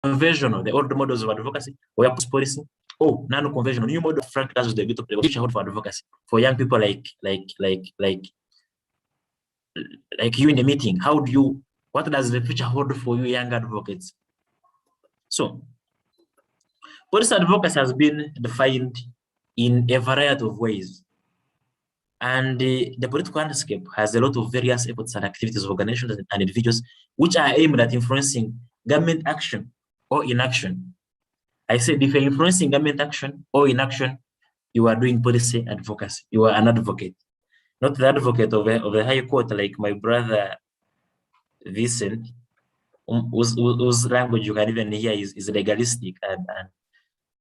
conventional, the old models of advocacy, where policy, or non-conventional, new model Frank does the future hold for advocacy for young people like you in the meeting. What does the future hold for you young advocates? So, policy advocacy has been defined in a variety of ways. And the political landscape has a lot of various efforts and activities of organizations and individuals which are aimed at influencing government action or inaction. I said if you're influencing government action or inaction, you are doing policy advocacy. You are an advocate, not the advocate of the high court like my brother Vincent, whose language you can even hear is legalistic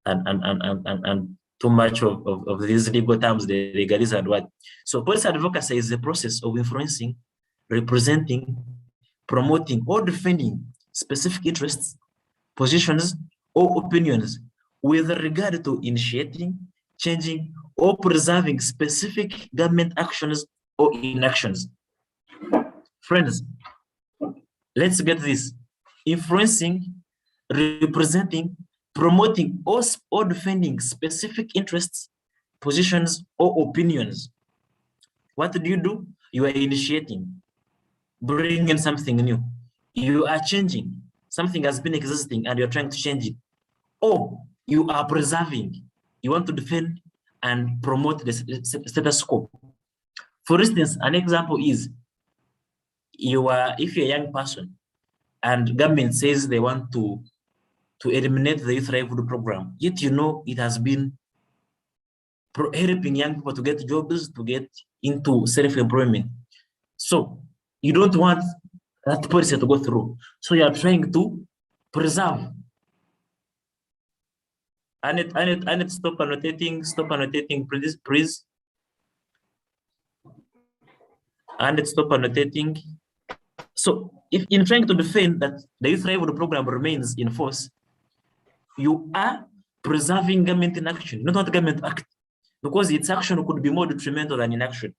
and too much of these legal terms, the legalism and what. So policy advocacy is the process of influencing, representing, promoting, or defending specific interests, positions, or opinions with regard to initiating, changing, or preserving specific government actions or inactions. Friends, let's get this. Influencing, representing, promoting, or defending specific interests, positions, or opinions. What do? You are initiating, bringing something new. You are changing. Something has been existing and you're trying to change it. Or you are preserving. You want to defend and promote the status quo. For instance, an example is if you're a young person and government says they want to eliminate the youth livelihood program, yet you know it has been helping young people to get jobs, to get into self-employment. So you don't want that policy to go through. So you are trying to preserve. And stop annotating, please. And stop annotating. So if in trying to defend that the youth livelihood program remains in force, you are preserving government inaction, not government act, because its action could be more detrimental than inaction.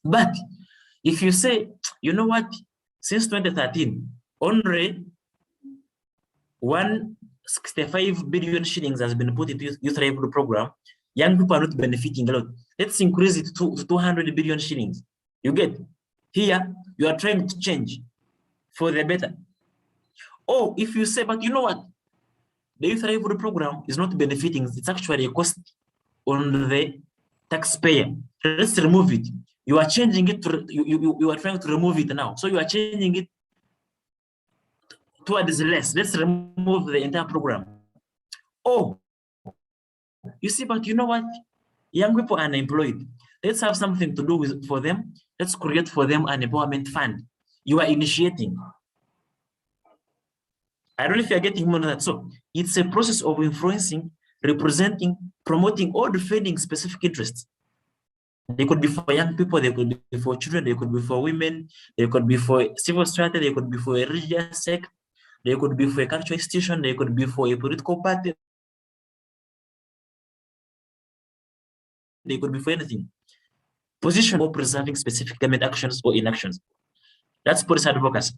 But if you say, you know what, since 2013, only 165 billion shillings has been put into youth livelihood program, young people are not benefiting a lot. Let's increase it to 200 billion shillings. You get, here, you are trying to change for the better. Or if you say, but you know what, the youth livelihood program is not benefiting, it's actually a cost on the taxpayer. Let's remove it. You are changing it to, you are trying to remove it now. So you are changing it towards less. Let's remove the entire program. Oh, you see, but you know what? Young people are unemployed. Let's have something to do for them. Let's create for them an empowerment fund. You are initiating. I don't know if you're getting more of that. So it's a process of influencing, representing, promoting, or defending specific interests. They could be for young people, they could be for children, they could be for women, they could be for civil society, they could be for a religious sect, they could be for a cultural institution, they could be for a political party, they could be for anything. Position or preserving specific government actions or inactions. That's policy advocacy.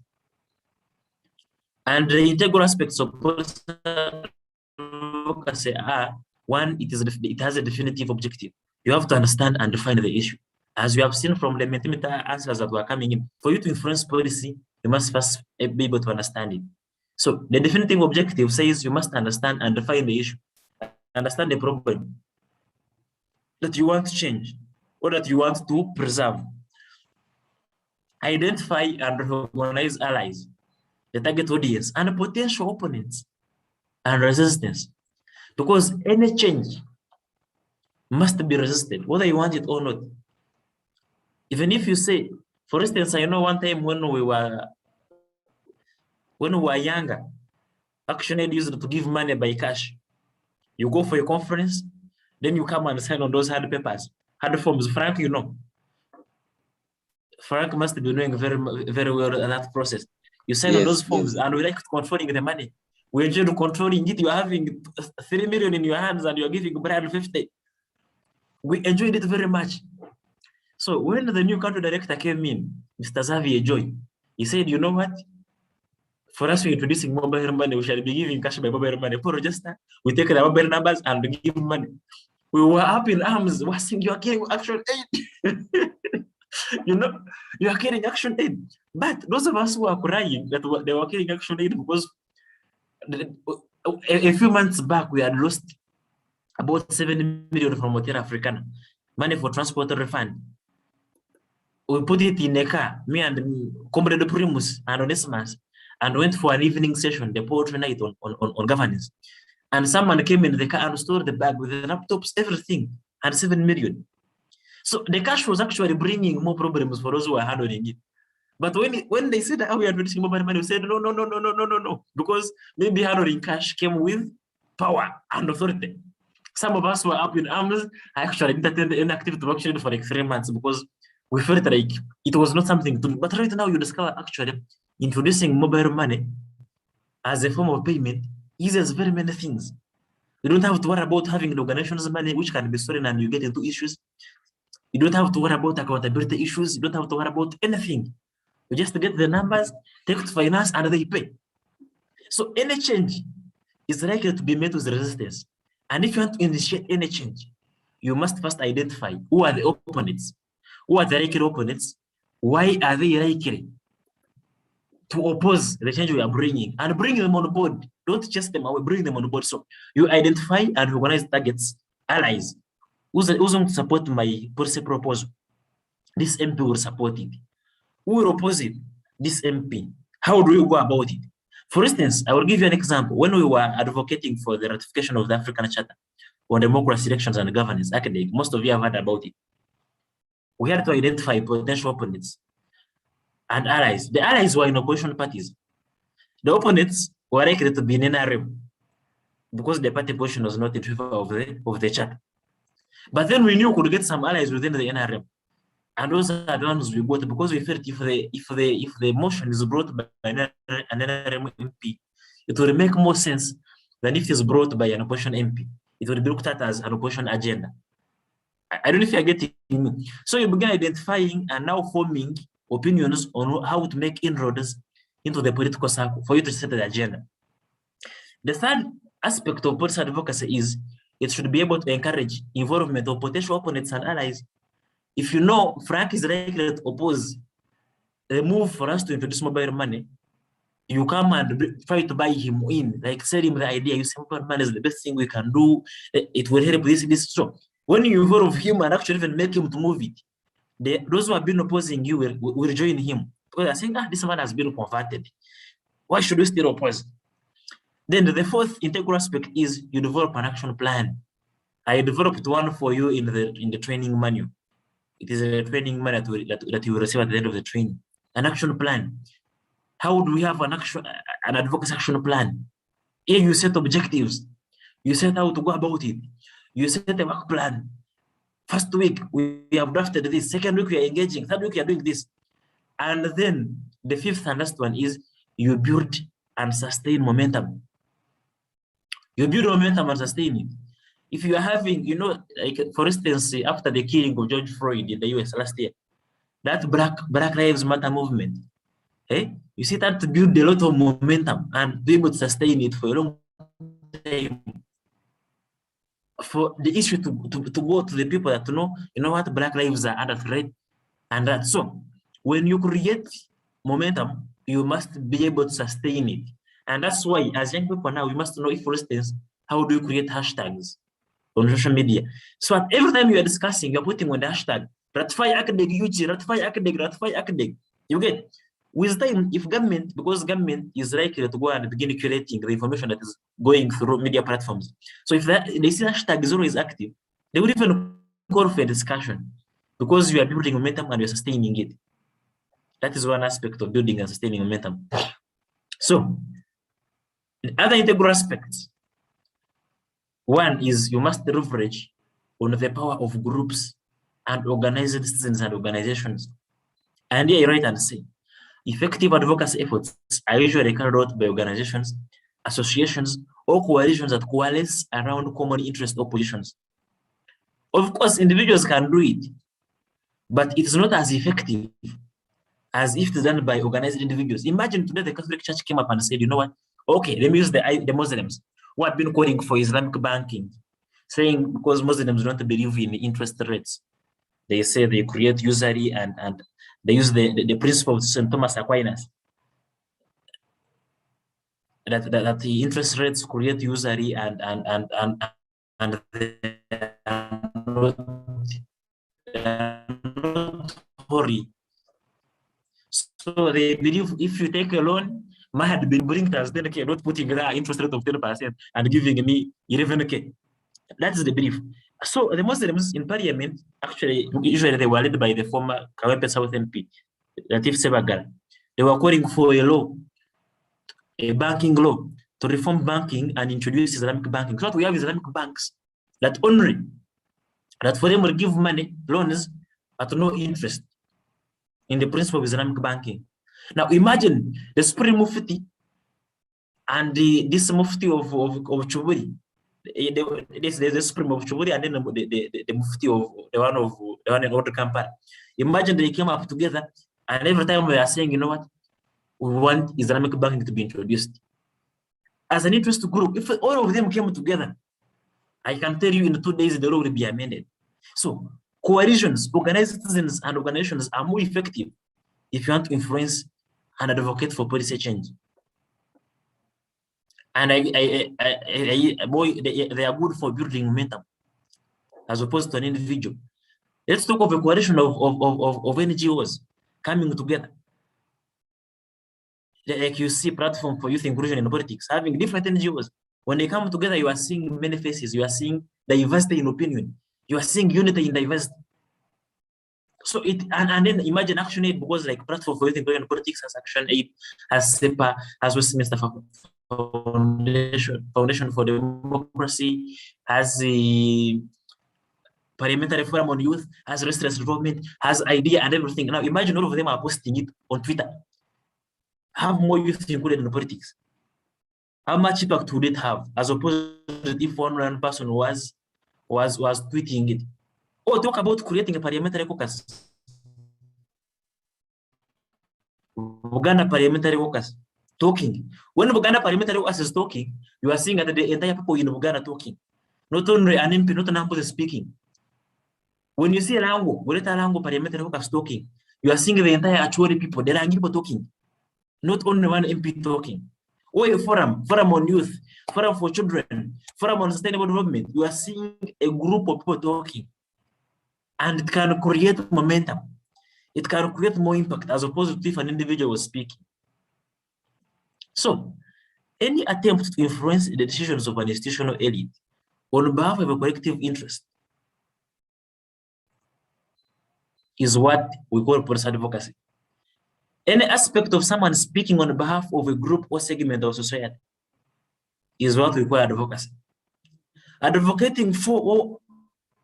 And the integral aspects of policy advocacy are, one, it has a definitive objective. You have to understand and define the issue. As you have seen from the Mentimeter answers that were coming in, for you to influence policy, you must first be able to understand it. So the definitive objective says you must understand and define the issue, understand the problem that you want to change or that you want to preserve. Identify and recognize allies, the target audience, and potential opponents and resistance. Because any change must be resisted, whether you want it or not. Even if you say, for instance, I know one time when we were younger, ActionAid used to give money by cash. You go for a conference, then you come and sign on those hard papers, hard forms. Frank, you know. Frank must be doing very, very well at that process. You sign on those forms, and we like controlling the money. We enjoy controlling it. You're having 3 million in your hands and you're giving Brian 50. We enjoyed it very much. So when the new country director came in, Mr. Xavier Joy, he said, you know what? For us, we're introducing mobile money. We shall be giving cash by mobile money. For register, we take the mobile numbers and we give money. We were up in arms. We're saying you are carrying action aid. You know, you are carrying action aid. But those of us who are crying that they were carrying action aid because a few months back we had lost about 7 million from Hotel Africana, money for transport refund. We put it in a car, me and Comrade Primus and Onesimus, and went for an evening session, the poetry night on governance. And someone came in the car and stored the bag with the laptops, everything, and 7 million. So the cash was actually bringing more problems for those who are handling it. But when they said that we are reducing mobile money, we said no, because maybe handling cash came with power and authority. Some of us were up in arms. I actually didn't attend any activity workshop for like 3 months because we felt like it was not something to do. But right now you discover actually introducing mobile money as a form of payment eases very many things. You don't have to worry about having the organization's money, which can be stolen and you get into issues. You don't have to worry about accountability issues. You don't have to worry about anything. You just get the numbers, take it to finance, and they pay. So any change is likely to be met with resistance. And if you want to initiate any change, you must first identify who are the opponents, who are the likely opponents, why are they likely to oppose the change we are bringing, and bring them on board. Don't chase them away, bring them on board. So you identify and organize targets, allies. Who's going to support my policy proposal? This MP will support it. Who will oppose it? This MP. How do we go about it? For instance, I will give you an example. When we were advocating for the ratification of the African Charter on democracy, elections, and governance, academic, most of you have heard about it. We had to identify potential opponents and allies. The allies were in opposition parties. The opponents were likely to be in NRM because the party position was not in favor of the charter. But then we knew we could get some allies within the NRM. And those are the ones we got because we felt if the motion is brought by an NRM MP, it will make more sense than if it is brought by an opposition MP. It will be looked at as an opposition agenda. I don't know if you're getting me. So you begin identifying and now forming opinions on how to make inroads into the political circle for you to set the agenda. The third aspect of policy advocacy is it should be able to encourage involvement of potential opponents and allies. If you know Frank is likely to oppose the move for us to introduce mobile money, you come and try to buy him in, like sell him the idea. You say mobile money is the best thing we can do. It will help this. So when you involve him and actually even make him to move it, those who have been opposing you will join him because I think this man has been converted. Why should we still oppose? Then the fourth integral aspect is you develop an action plan. I developed one for you in the training manual. It is a training manual that you will receive at the end of the training. An action plan. How do we have an advocacy action plan? Here you set objectives. You set how to go about it. You set a work plan. First week, we have drafted this. Second week, we are engaging. Third week, we are doing this. And then the fifth and last one is you build and sustain momentum. You build momentum and sustain it. If you are having, like for instance, after the killing of George Floyd in the US last year, that Black Lives Matter movement, you see that to build a lot of momentum and be able to sustain it for a long time. For the issue to go to the people that know what, Black lives are under threat, and that. So when you create momentum, you must be able to sustain it. And that's why, as young people now, we must know, if, for instance, how do you create hashtags on social media? So at every time you are discussing, you're putting on the hashtag, ratify academic UG, ratify academic. You get? With time, if because government is likely to go and begin curating the information that is going through media platforms. So if they see hashtag is always active, they would even call for a discussion because you are building momentum and you're sustaining it. That is one aspect of building and sustaining momentum. So, the other integral aspects. One is you must leverage on the power of groups and organized citizens and organizations. And here you write and say, effective advocacy efforts are usually carried out by organizations, associations, or coalitions that coalesce around common interest or positions. Of course, individuals can do it, but it is not as effective as if it's done by organized individuals. Imagine today the Catholic Church came up and said, you know what? Okay, let me use the Muslims who have been calling for Islamic banking, saying because Muslims don't believe in interest rates. They say they create usury and they use the principle of St. Thomas Aquinas that the interest rates create usury and they are not hoary. So they believe if you take a loan, I had been bringing us 10K, not putting the interest rate of 10% and giving me 11K. That's the belief. So the Muslims in parliament, actually, usually they were led by the former Kawepe South MP, Latif Sebagala. They were calling for a law, a banking law, to reform banking and introduce Islamic banking. So we have Islamic banks that only, that for them will give money, loans, at no interest in the principle of Islamic banking. Now imagine the Supreme Mufti and this Mufti of Chuburi. There's the Supreme of Chuburi and then the Mufti of the one in Old Kampala. Imagine they came up together and every time we are saying, you know what, we want Islamic banking to be introduced. As an interest group, if all of them came together, I can tell you in 2 days the law will be amended. So coalitions, organized citizens and organizations are more effective if you want to influence and advocate for policy change. And they are good for building momentum as opposed to an individual. Let's talk of a coalition of NGOs coming together. The AQC platform for youth inclusion in politics, having different NGOs. When they come together, you are seeing many faces, you are seeing diversity in opinion, you are seeing unity in diversity. So and then imagine Action Aid, because like platform for youth inclusion in politics has Action Aid, has SEPA, has Westminster Foundation for Democracy, has the Parliamentary Forum on Youth, has Restless Development, has IDEA and everything. Now imagine all of them are posting it on Twitter. Have more youth included in politics. How much impact would it have, as opposed to if one person was tweeting it? Oh, talk about creating a parliamentary caucus. Uganda parliamentary caucus talking. When Uganda parliamentary caucus is talking, you are seeing that the entire people in Uganda talking. Not only an MP, not an MP speaking. When you see Lango, Lango parliamentary caucus talking, you are seeing the entire Acholi people, the Rangi people talking. Not only one MP talking. Or a forum on youth, forum for children, forum on sustainable development. You are seeing a group of people talking. And it can create momentum. It can create more impact as opposed to if an individual was speaking. So, any attempt to influence the decisions of an institutional elite on behalf of a collective interest is what we call policy advocacy. Any aspect of someone speaking on behalf of a group or segment of society is what we call advocacy. Advocating for or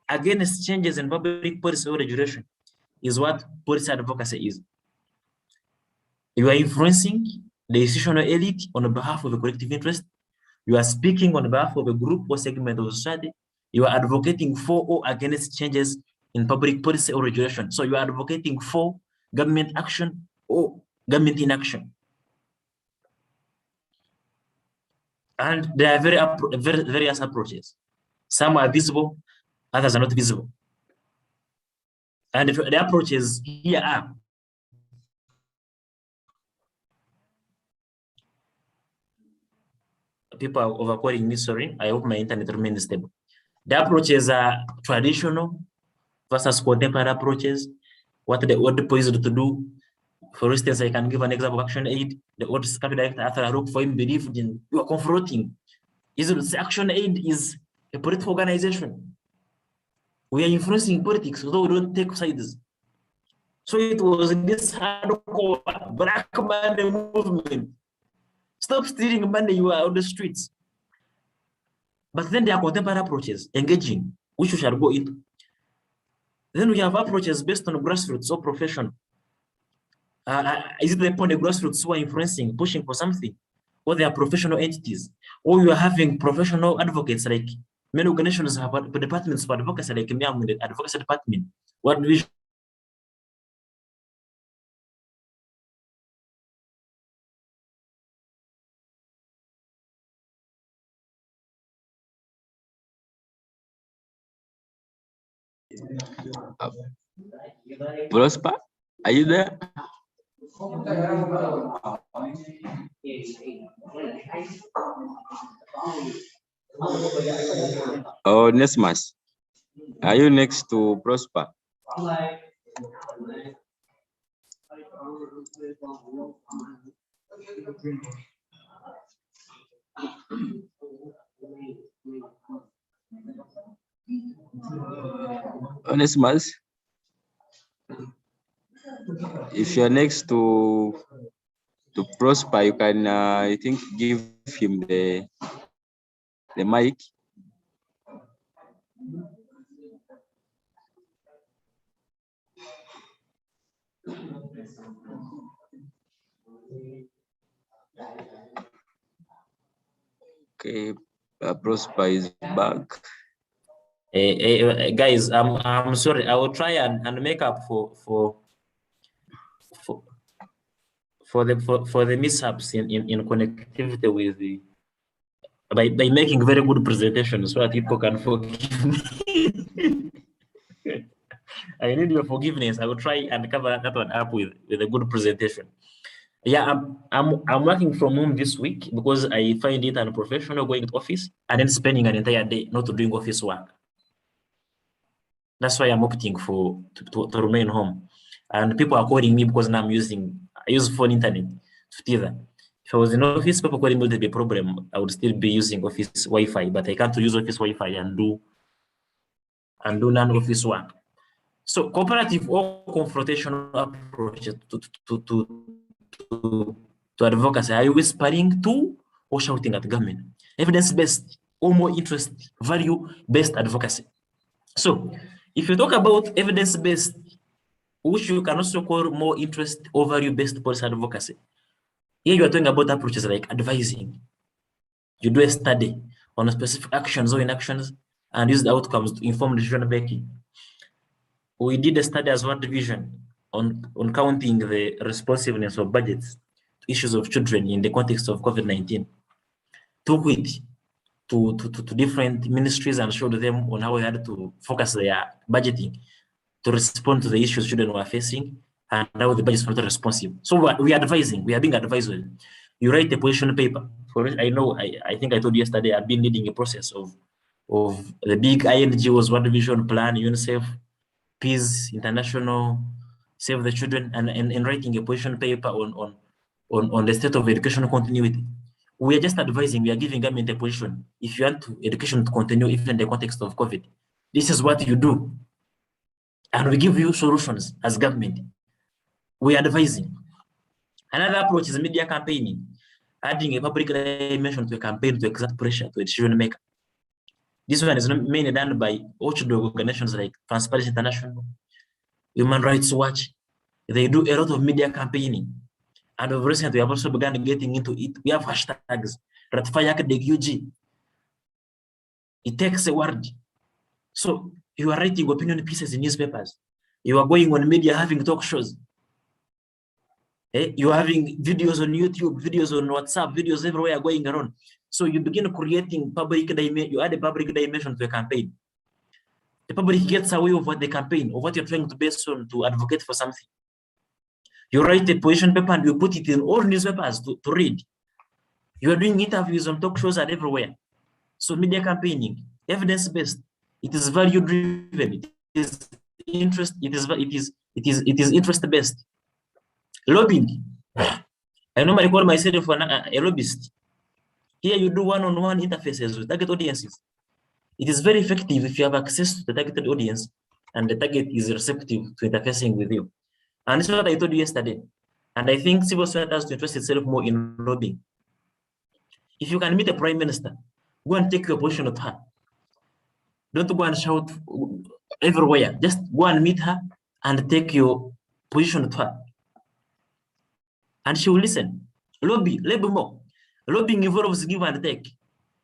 against changes in public policy or regulation is what policy advocacy is. You are influencing the institutional elite on behalf of a collective interest. You are speaking on behalf of a group or segment of society. You are advocating for or against changes in public policy or regulation. So you are advocating for government action or government inaction. And there are various approaches. Some are visible, others are not visible. And the approaches here are: people are overcalling me, sorry. I hope my internet remains stable. The approaches are traditional versus contemporary approaches. What the old people used to do. For instance, I can give an example of Action Aid. The old secretary director Arthur Aruk for him believed in you are confronting. Action Aid is a political organization. We are influencing politics, although we don't take sides. So it was this hardcore black money movement. Stop stealing money, you are on the streets. But then there are contemporary approaches, engaging, which we shall go into. Then we have approaches based on grassroots or profession. Is it the point of grassroots who are influencing, pushing for something? Or they are professional entities? Or you are having professional advocates, like many organizations have departments for advocacy, like the advocacy department. What we Prosper, are you there? Oh, Nesmas, are you next to Prosper? Onesimus, if you're next to Prosper, you can I think give him the mic. Okay, Prosper is back. Guys, I'm sorry. I will try and make up for the mishaps in connectivity with the by making very good presentations so that people can forgive me. I need your forgiveness. I will try and cover that one up with a good presentation. Yeah, I'm working from home this week because I find it unprofessional going to office and then spending an entire day not doing office work. That's why I'm opting for to remain home. And people are calling me because now I use phone internet to do that. If I was in office, people calling me would be a problem. I would still be using office Wi-Fi, but I can't use office Wi-Fi and do non-office work. So cooperative or confrontational approaches to advocacy. Are you whispering to or shouting at government? Evidence-based or more interest value-based advocacy. So if you talk about evidence-based, which you can also call more interest or value-based policy advocacy, here you are talking about approaches like advising. You do a study on specific actions or inactions and use the outcomes to inform decision making. We did a study as one division on counting the responsiveness of budgets to issues of children in the context of COVID-19. Took it to different ministries and showed them on how we had to focus their budgeting to respond to the issues children were facing and how the budgets were not responsive. So we are advising, we are being advisory. You write a position paper. For I know, I think I told you yesterday, I've been leading a process of the big INGOs, World Vision Plan, UNICEF, Peace International, Save the Children, and writing a position paper on the state of education continuity. We are just advising, we are giving government a position. If you want education to continue even in the context of COVID, this is what you do. And we give you solutions as government. We are advising. Another approach is media campaigning, adding a public dimension to a campaign to exert pressure to a decision maker. This one is mainly done by watchdog organizations like Transparency International, Human Rights Watch. They do a lot of media campaigning. And of recent, we have also begun getting into it. We have hashtags, ratify UG. It takes a word. So you are writing opinion pieces in newspapers. You are going on media, having talk shows. You are having videos on YouTube, videos on WhatsApp, videos everywhere going around. So you begin creating public dimension, you add a public dimension to a campaign. The public gets aware of what the campaign, or what you're trying to base on to advocate for something. You write a position paper and you put it in all newspapers to read. You are doing interviews on talk shows and everywhere. So media campaigning, evidence-based, it is value-driven, it is interest-based. Lobbying. I normally call myself a lobbyist. Here you do one-on-one interfaces with target audiences. It is very effective if you have access to the targeted audience and the target is receptive to interfacing with you. And this is what I told you yesterday. And I think civil society has to interest itself more in lobbying. If you can meet a prime minister, go and take your position with her. Don't go and shout everywhere. Just go and meet her and take your position with her. And she will listen. Labor more. Lobbying involves give and take.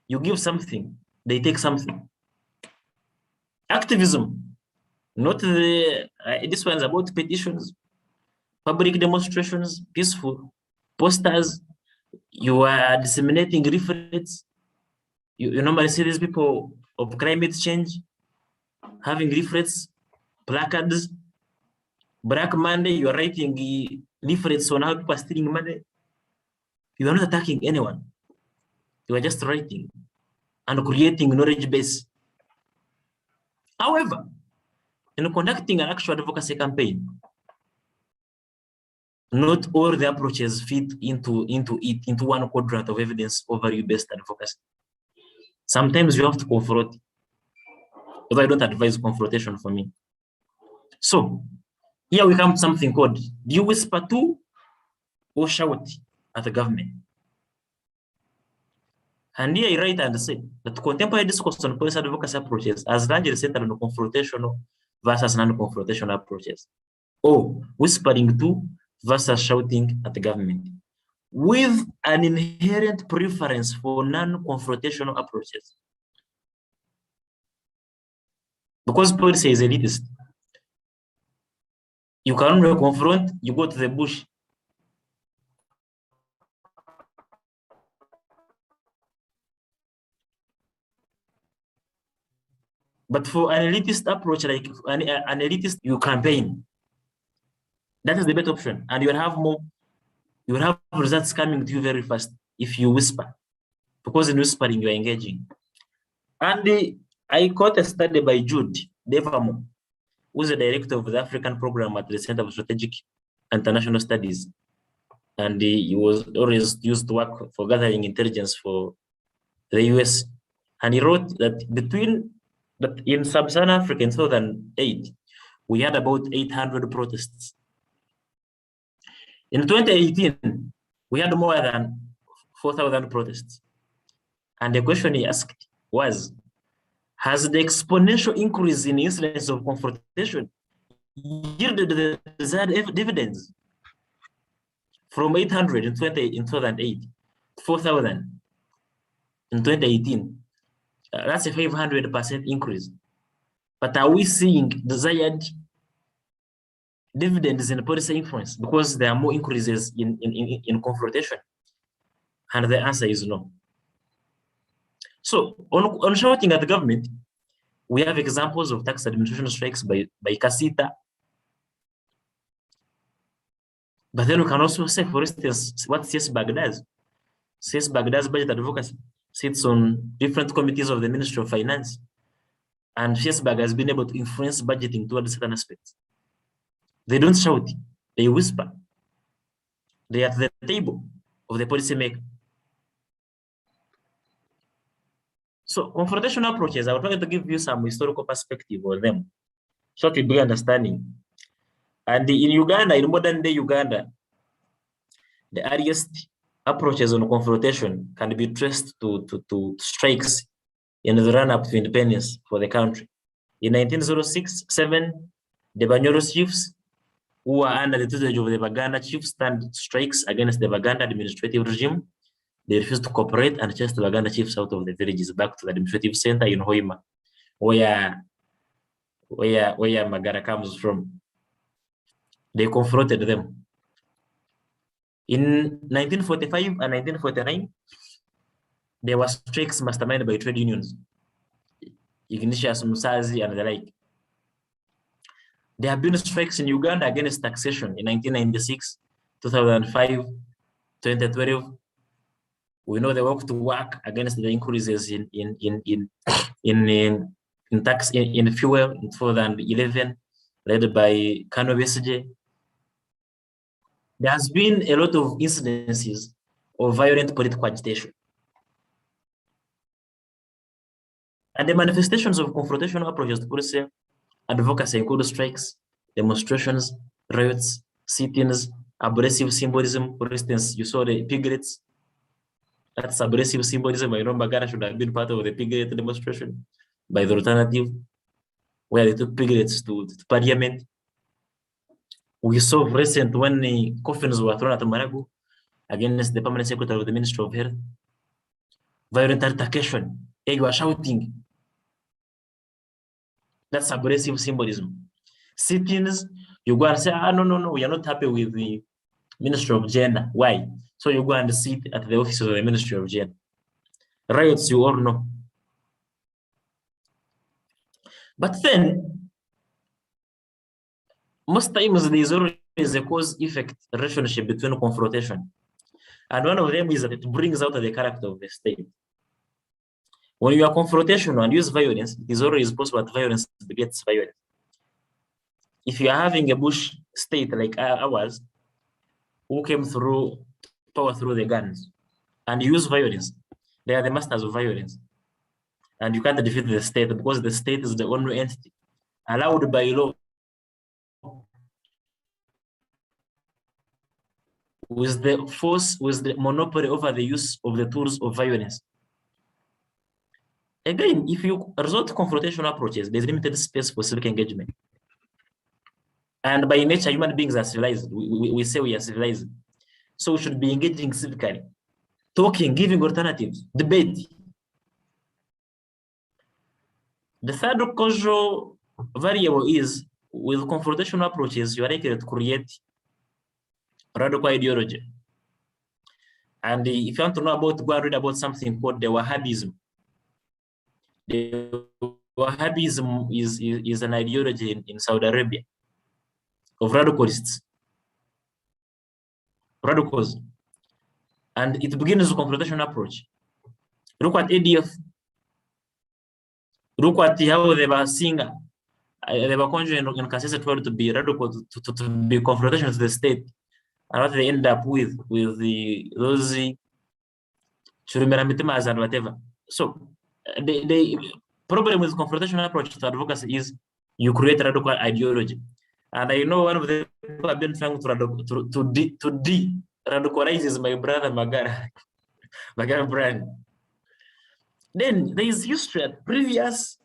You give something, they take something. Activism, not the, this one's about petitions, public demonstrations, peaceful, posters, you are disseminating leaflets. You normally see these people of climate change having leaflets placards. Black Monday, you are writing leaflets on how people are stealing money. You are not attacking anyone. You are just writing and creating knowledge base. However, in conducting an actual advocacy campaign, not all the approaches fit into one quadrant of evidence overview-based advocacy. Sometimes you have to confront, although I don't advise confrontation for me. So here we come to something called, do you whisper to or shout at the government? And here I write and say that contemporary discourse on policy advocacy approaches has largely centered on confrontational versus non-confrontational approaches, or whispering to versus shouting at the government, with an inherent preference for non-confrontational approaches. Because policy is elitist, you can only confront, you go to the bush. But for an elitist approach, like an elitist, you campaign. That is the better option, and you will have more. You will have results coming to you very fast if you whisper, because in whispering you are engaging. And I caught a study by Jude Devamo, who is the director of the African program at the Center for Strategic International Studies, and he was always used to work for gathering intelligence for the US. And he wrote that in sub-Saharan Africa in 2008, we had about 800 protests. In 2018, we had more than 4,000 protests. And the question he asked was, has the exponential increase in incidence of confrontation yielded the desired dividends? From 800 in 2008, 4,000 in 2018, that's a 500% increase. But are we seeing desired dividends in policy influence because there are more increases in confrontation? And the answer is no. So on shouting at the government, we have examples of tax administration strikes by Casita. But then we can also say, for instance, what CSBAG does. CSBAG does budget advocacy, sits on different committees of the Ministry of Finance. And CSBAG has been able to influence budgeting towards certain aspects. They don't shout, they whisper. They are at the table of the policymaker. So confrontational approaches, I would like to give you some historical perspective on them, so that you be understanding. And in Uganda, in modern day Uganda, the earliest approaches on confrontation can be traced to strikes in the run-up to independence for the country. In 1906-7, the Banyoro chiefs, who were under the tutelage of the Baganda chiefs, stand strikes against the Baganda administrative regime. They refused to cooperate and chased the Baganda chiefs out of the villages back to the administrative center in Hoima, where Magara comes from. They confronted them. In 1945 and 1949, there were strikes masterminded by trade unions, Ignatius Musazi and the like. There have been strikes in Uganda against taxation in 1996, 2005, 2012. We know the work to work against the increases in tax in fuel in 2011, led by Kano BSJ. There has been a lot of incidences of violent political agitation. And the manifestations of confrontational approaches to policy advocacy include strikes, demonstrations, riots, sit-ins, abrasive symbolism. For instance, you saw the piglets. That's abrasive symbolism. I know Magara should have been part of the piglet demonstration by the alternative, where they took piglets to parliament. We saw recent when the coffins were thrown at Maragu against the permanent secretary of the Ministry of Health. Violent altercation. Hey, you are shouting. That's abrasive symbolism. Sit-ins, you go and say, no, we are not happy with the Ministry of Gender. Why? So you go and sit at the office of the Ministry of Gender. Riots, you all know. But then, most times there is always a cause-effect relationship between confrontation. And one of them is that it brings out the character of the state. When you are confrontational and use violence, it is always possible that violence begets violence. If you are having a bush state like ours, who came through power through the guns and use violence, they are the masters of violence. And you can't defeat the state because the state is the only entity allowed by law with the force, with the monopoly over the use of the tools of violence. Again, if you resort to confrontational approaches, there's limited space for civic engagement. And by nature, human beings are civilized. We say we are civilized. So we should be engaging civically, talking, giving alternatives, debate. The third causal variable is, with confrontational approaches, you are likely to create radical ideology. And if you want to know about, go and read about something called the Wahhabism. The Wahhabism is an ideology in Saudi Arabia of radicals. And it begins with a confrontational approach. Look at ADF. Look at how they were seeing, they were conjuring in Kansas to be radical, to be confrontational to the state. And what they end up with those Churumeramitimas and whatever. So the problem with confrontational approach to advocacy is you create radical ideology. And I know one of the people I've been trying to de-radicalize is my brother Magara Brand. Then there is history at previous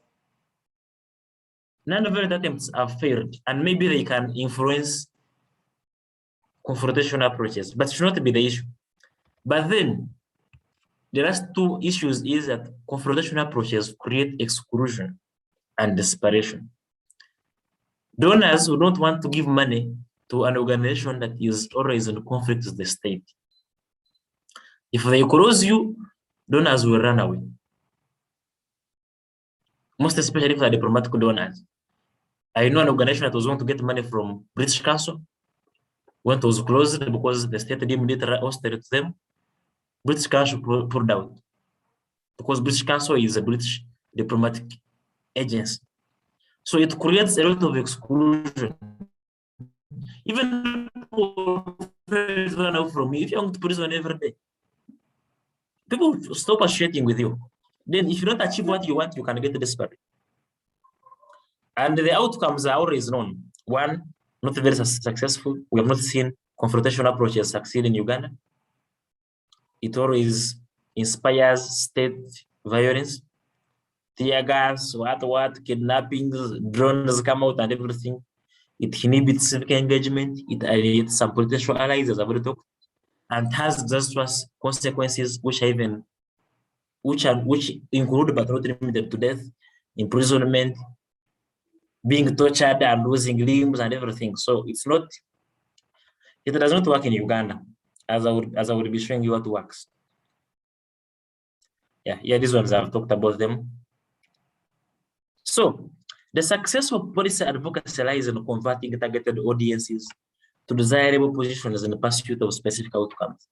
non-violent attempts have failed, and maybe they can influence confrontational approaches, but it should not be the issue. But then the last two issues is that confrontational approaches create exclusion and desperation. Donors who don't want to give money to an organization that is always in conflict with the state. If they cross you, donors will run away. Most especially if they are diplomatic donors. I know an organization that was going to get money from British Council, when it was closed because the state deemed it hostile to them. British Council pulled out because British Council is a British diplomatic agency. So it creates a lot of exclusion. Even people run out from me. If you want to prison every day, people stop associating with you. Then if you don't achieve what you want, you can get desperate. And the outcomes are always known. One, not very successful. We have not seen confrontational approaches succeed in Uganda. It always inspires state violence, tear gas, kidnappings, drones come out and everything. It inhibits civic engagement. It alienates some potential allies, as I've already talked, and has disastrous consequences, which include but not limited to death, imprisonment, being tortured and losing limbs and everything. So it does not work in Uganda, as I would be showing you what works. Yeah, these ones I've talked about them. So the success of policy advocacy lies in converting targeted audiences to desirable positions in the pursuit of specific outcomes.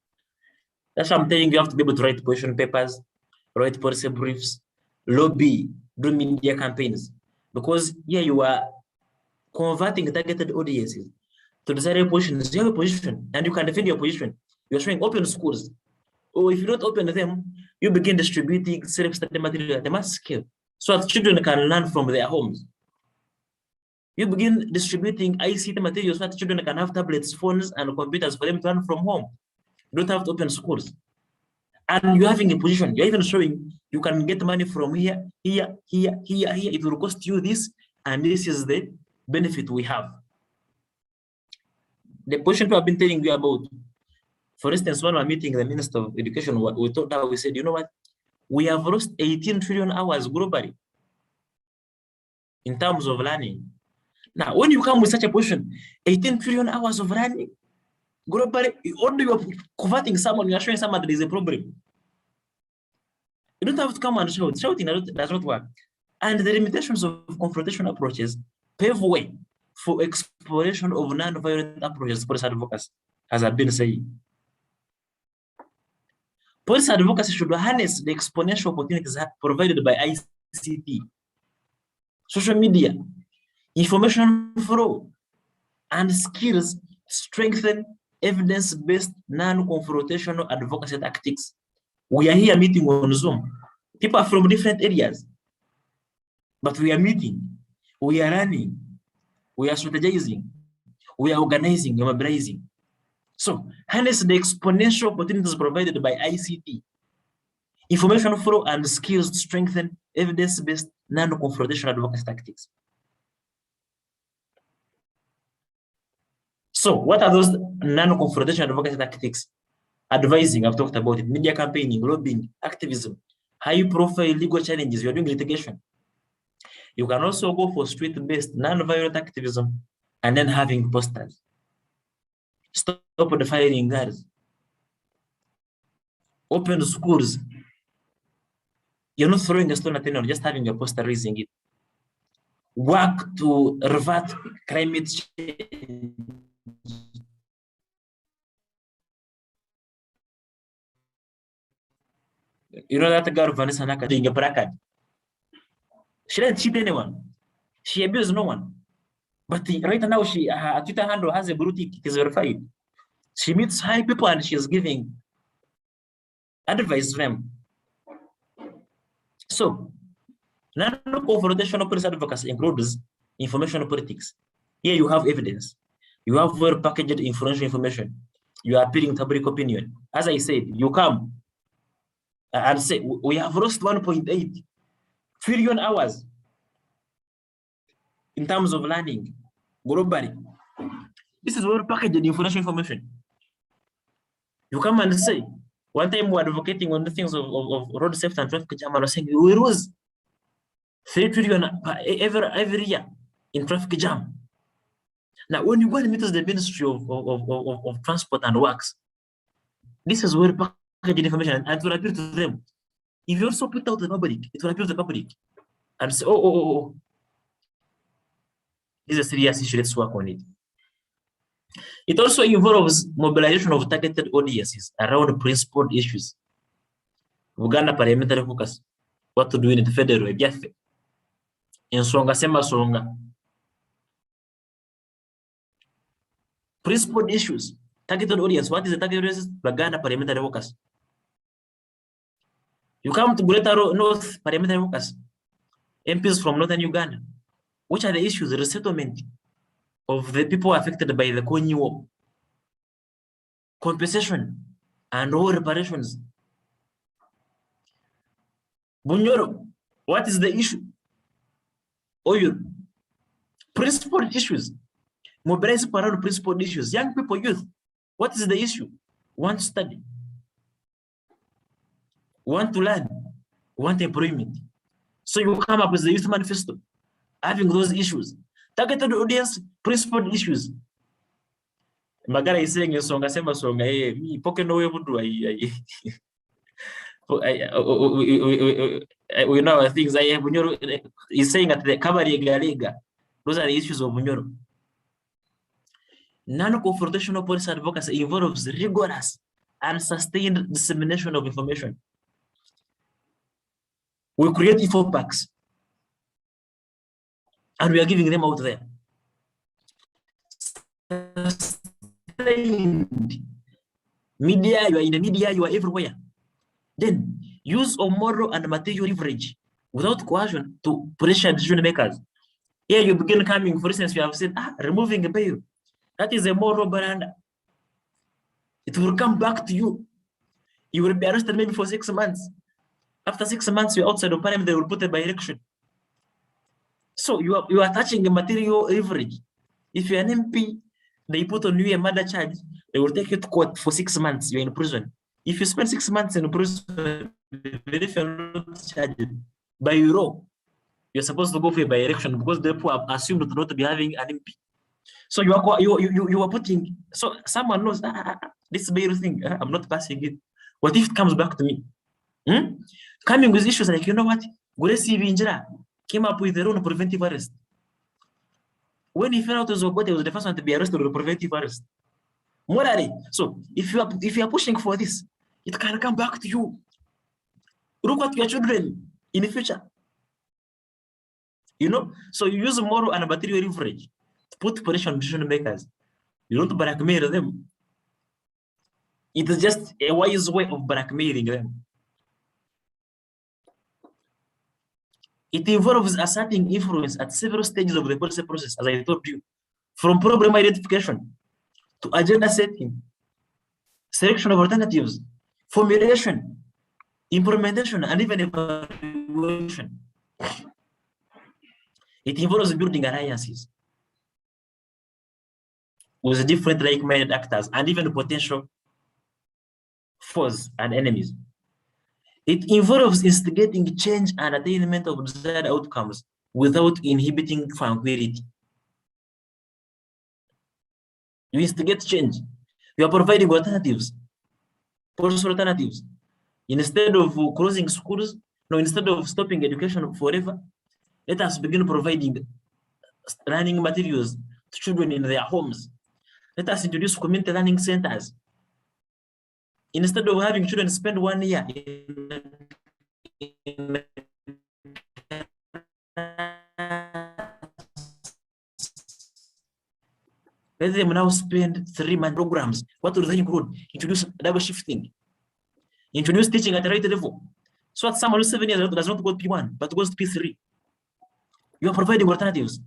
That's why I'm telling you have to be able to write position papers, write policy briefs, lobby, do media campaigns. Because here you are converting targeted audiences to desirable positions. You have a position and you can defend your position. You're showing open schools. Or if you don't open them, you begin distributing self-study material at a mass scale so that children can learn from their homes. You begin distributing ICT materials so that children can have tablets, phones, and computers for them to learn from home. You don't have to open schools. And you're having a position. You're even showing you can get money from here. It will cost you this, and this is the benefit we have. The position we have been telling you about, for instance, when we're meeting the Minister of Education, we said, you know what? We have lost 18 trillion hours globally in terms of learning. Now, when you come with such a position, 18 trillion hours of learning globally, only you're converting someone, you're showing someone there is a problem. You don't have to come and shout. Shouting does not work. And the limitations of confrontational approaches pave way for exploration of non-violent approaches to policy advocacy, as I've been saying. Policy advocacy should harness the exponential opportunities provided by ICT, social media, information flow, and skills to strengthen evidence-based non-confrontational advocacy tactics. We are here meeting on Zoom. People are from different areas, but we are meeting, we are running, we are strategizing, we are organizing, we are mobilizing. So, harness the exponential opportunities provided by ICT, information flow, and skills to strengthen evidence-based non-confrontational advocacy tactics. So, what are those non-confrontational advocacy tactics? Advising, I've talked about it, media campaigning, lobbying, activism, high-profile legal challenges, you're doing litigation. You can also go for street-based non-violent activism and then having posters. Stop the firing guards. Open schools. You're not throwing a stone at anyone, just having a poster raising it. Work to revert climate change. You know that girl, Vanessa Naka, doing a placard. She didn't cheat anyone. She abused no one. But right now, her Twitter handle has a blue tick. It is verified. She meets high people and she is giving advice to them. So, non-confrontational policy advocacy includes information politics. Here you have evidence. You have well-packaged influential information. You are appealing to public opinion. As I said, you come and say, we have lost 1.8 trillion hours in terms of learning globally. This is well-packaged influential information. You come and say, one time we were advocating on the things of road safety and traffic jam, and I was saying we lose 3 trillion every year in traffic jam. Now, when you go and meet the Ministry of Transport and Works, this is well packaged information, and it will appeal to them. If you also put out the public, it will appeal to the public and say, oh, this is a serious issue, let's work on it. It also involves mobilization of targeted audiences around principled issues. Uganda parliamentary focus, what to do in the federal, in Songa Sema Songa. Principled issues, targeted audience. What is the targeted audience? Uganda parliamentary focus. You come to Greater North parliamentary focus, MPs from Northern Uganda. Which are the issues? The resettlement of the people affected by the Konyi War, compensation and all reparations. Bunyoro, what is the issue? Oil, principled issues. Mobilize around principled issues. Young people, youth, what is the issue? Want to study, want to learn, want employment. So you come up with the youth manifesto, having those issues. Targeted audience, principled issues. Magara is saying, Songa Sema Songa, me, poke no way would do. We know things I have. He's saying at the Kabari Galega. Those are the issues of Bunyoro. Non-confrontational policy advocacy involves rigorous and sustained dissemination of information. We create info packs and we are giving them out there. Media, you are in the media, you are everywhere. Then use of moral and material leverage without coercion to pressure decision makers. Here you begin coming, for instance, you have said, removing a bail. That is a moral veranda. It will come back to you. You will be arrested maybe for 6 months. After 6 months, you're outside of parliament, they will put a by-election. So you are touching a material leverage. If you're an MP, they put on you a murder charge, they will take you to court for 6 months, you're in prison. If you spend 6 months in prison, if you're not charged by law, you're supposed to go for a by-election because the people are assumed not to be having an MP. So you are putting, so someone knows, this bail thing, I'm not passing it. What if it comes back to me? Coming with issues like, you know what, Guresi Vinjira came up with their own preventive arrest. When he fell out of Obote, he was the first one to be arrested with preventive arrest. Morally. So if you are pushing for this, it can come back to you. Look at your children in the future. You know, so you use moral and material leverage to put pressure on decision makers. You don't blackmail them. It is just a wise way of blackmailing them. It involves asserting influence at several stages of the policy process, as I told you, from problem identification to agenda setting, selection of alternatives, formulation, implementation, and even evaluation. It involves building alliances with different like-minded actors and even potential foes and enemies. It involves instigating change and attainment of desired outcomes without inhibiting tranquility. You instigate change. You are providing alternatives, policy alternatives. Instead of closing schools, no, instead of stopping education forever, let us begin providing learning materials to children in their homes. Let us introduce community learning centers. Instead of having children spend 1 year in let them now spend 3-month programs. What will they include? Introduce double shifting. Introduce teaching at the right level. So that someone who's 7 years old does not go to P1, but goes to P3. You are providing alternatives.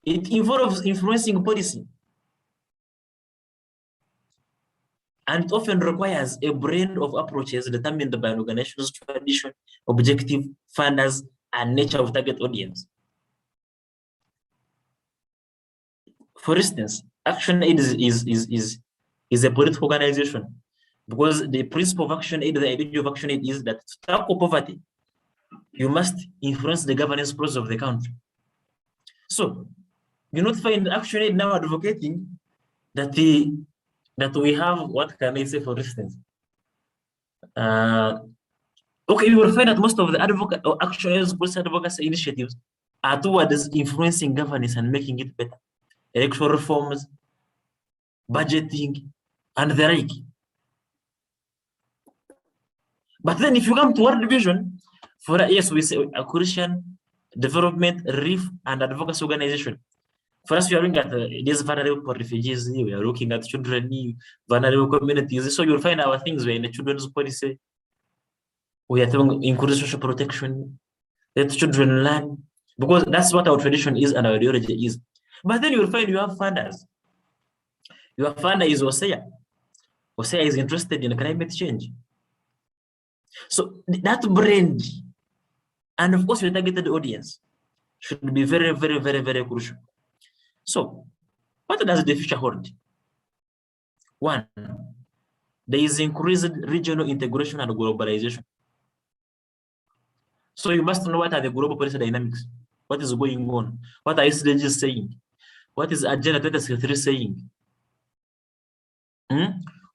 It involves influencing policy. And it often requires a blend of approaches determined by an organization's tradition, objective, funders, and nature of target audience. For instance, Action Aid is a political organization because the principle of Action Aid, the idea of Action Aid is that to tackle poverty, you must influence the governance process of the country. So, you not find Action Aid now advocating that we have, what can I say, for instance? Okay, you will find that most of the Action Aid's policy advocacy initiatives are towards influencing governance and making it better. Electoral reforms, budgeting, and the like. But then if you come to World Vision, for yes, we say a Christian development, relief, and advocacy organization. For us, we are looking at these vulnerable refugees, we are looking at children, vulnerable communities. So you'll find our things where in the children's policy, we are talking include social protection, let children learn, because that's what our tradition is and our ideology is. But then you'll find you have funders. Your funder is Osea. Osea is interested in climate change. So that brand, and of course your targeted audience, should be very, very, very, very crucial. So what does the future hold? One, there is increased regional integration and globalization. So you must know what are the global policy dynamics, what is going on, what are SDGs saying, what is Agenda 2033 saying,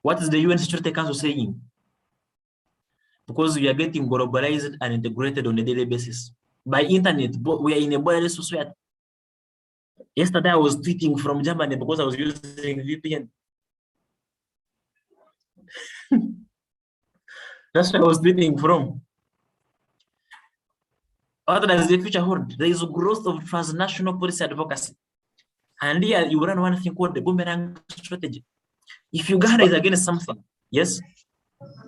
what is the UN Security Council saying? Because we are getting globalized and integrated on a daily basis. By internet, we are in a borderless society. Yesterday I was tweeting from Germany because I was using VPN. That's where I was tweeting from. What does the future hold? There is a growth of transnational policy advocacy. And here you run one thing called the boomerang strategy. If Uganda is against something, yes?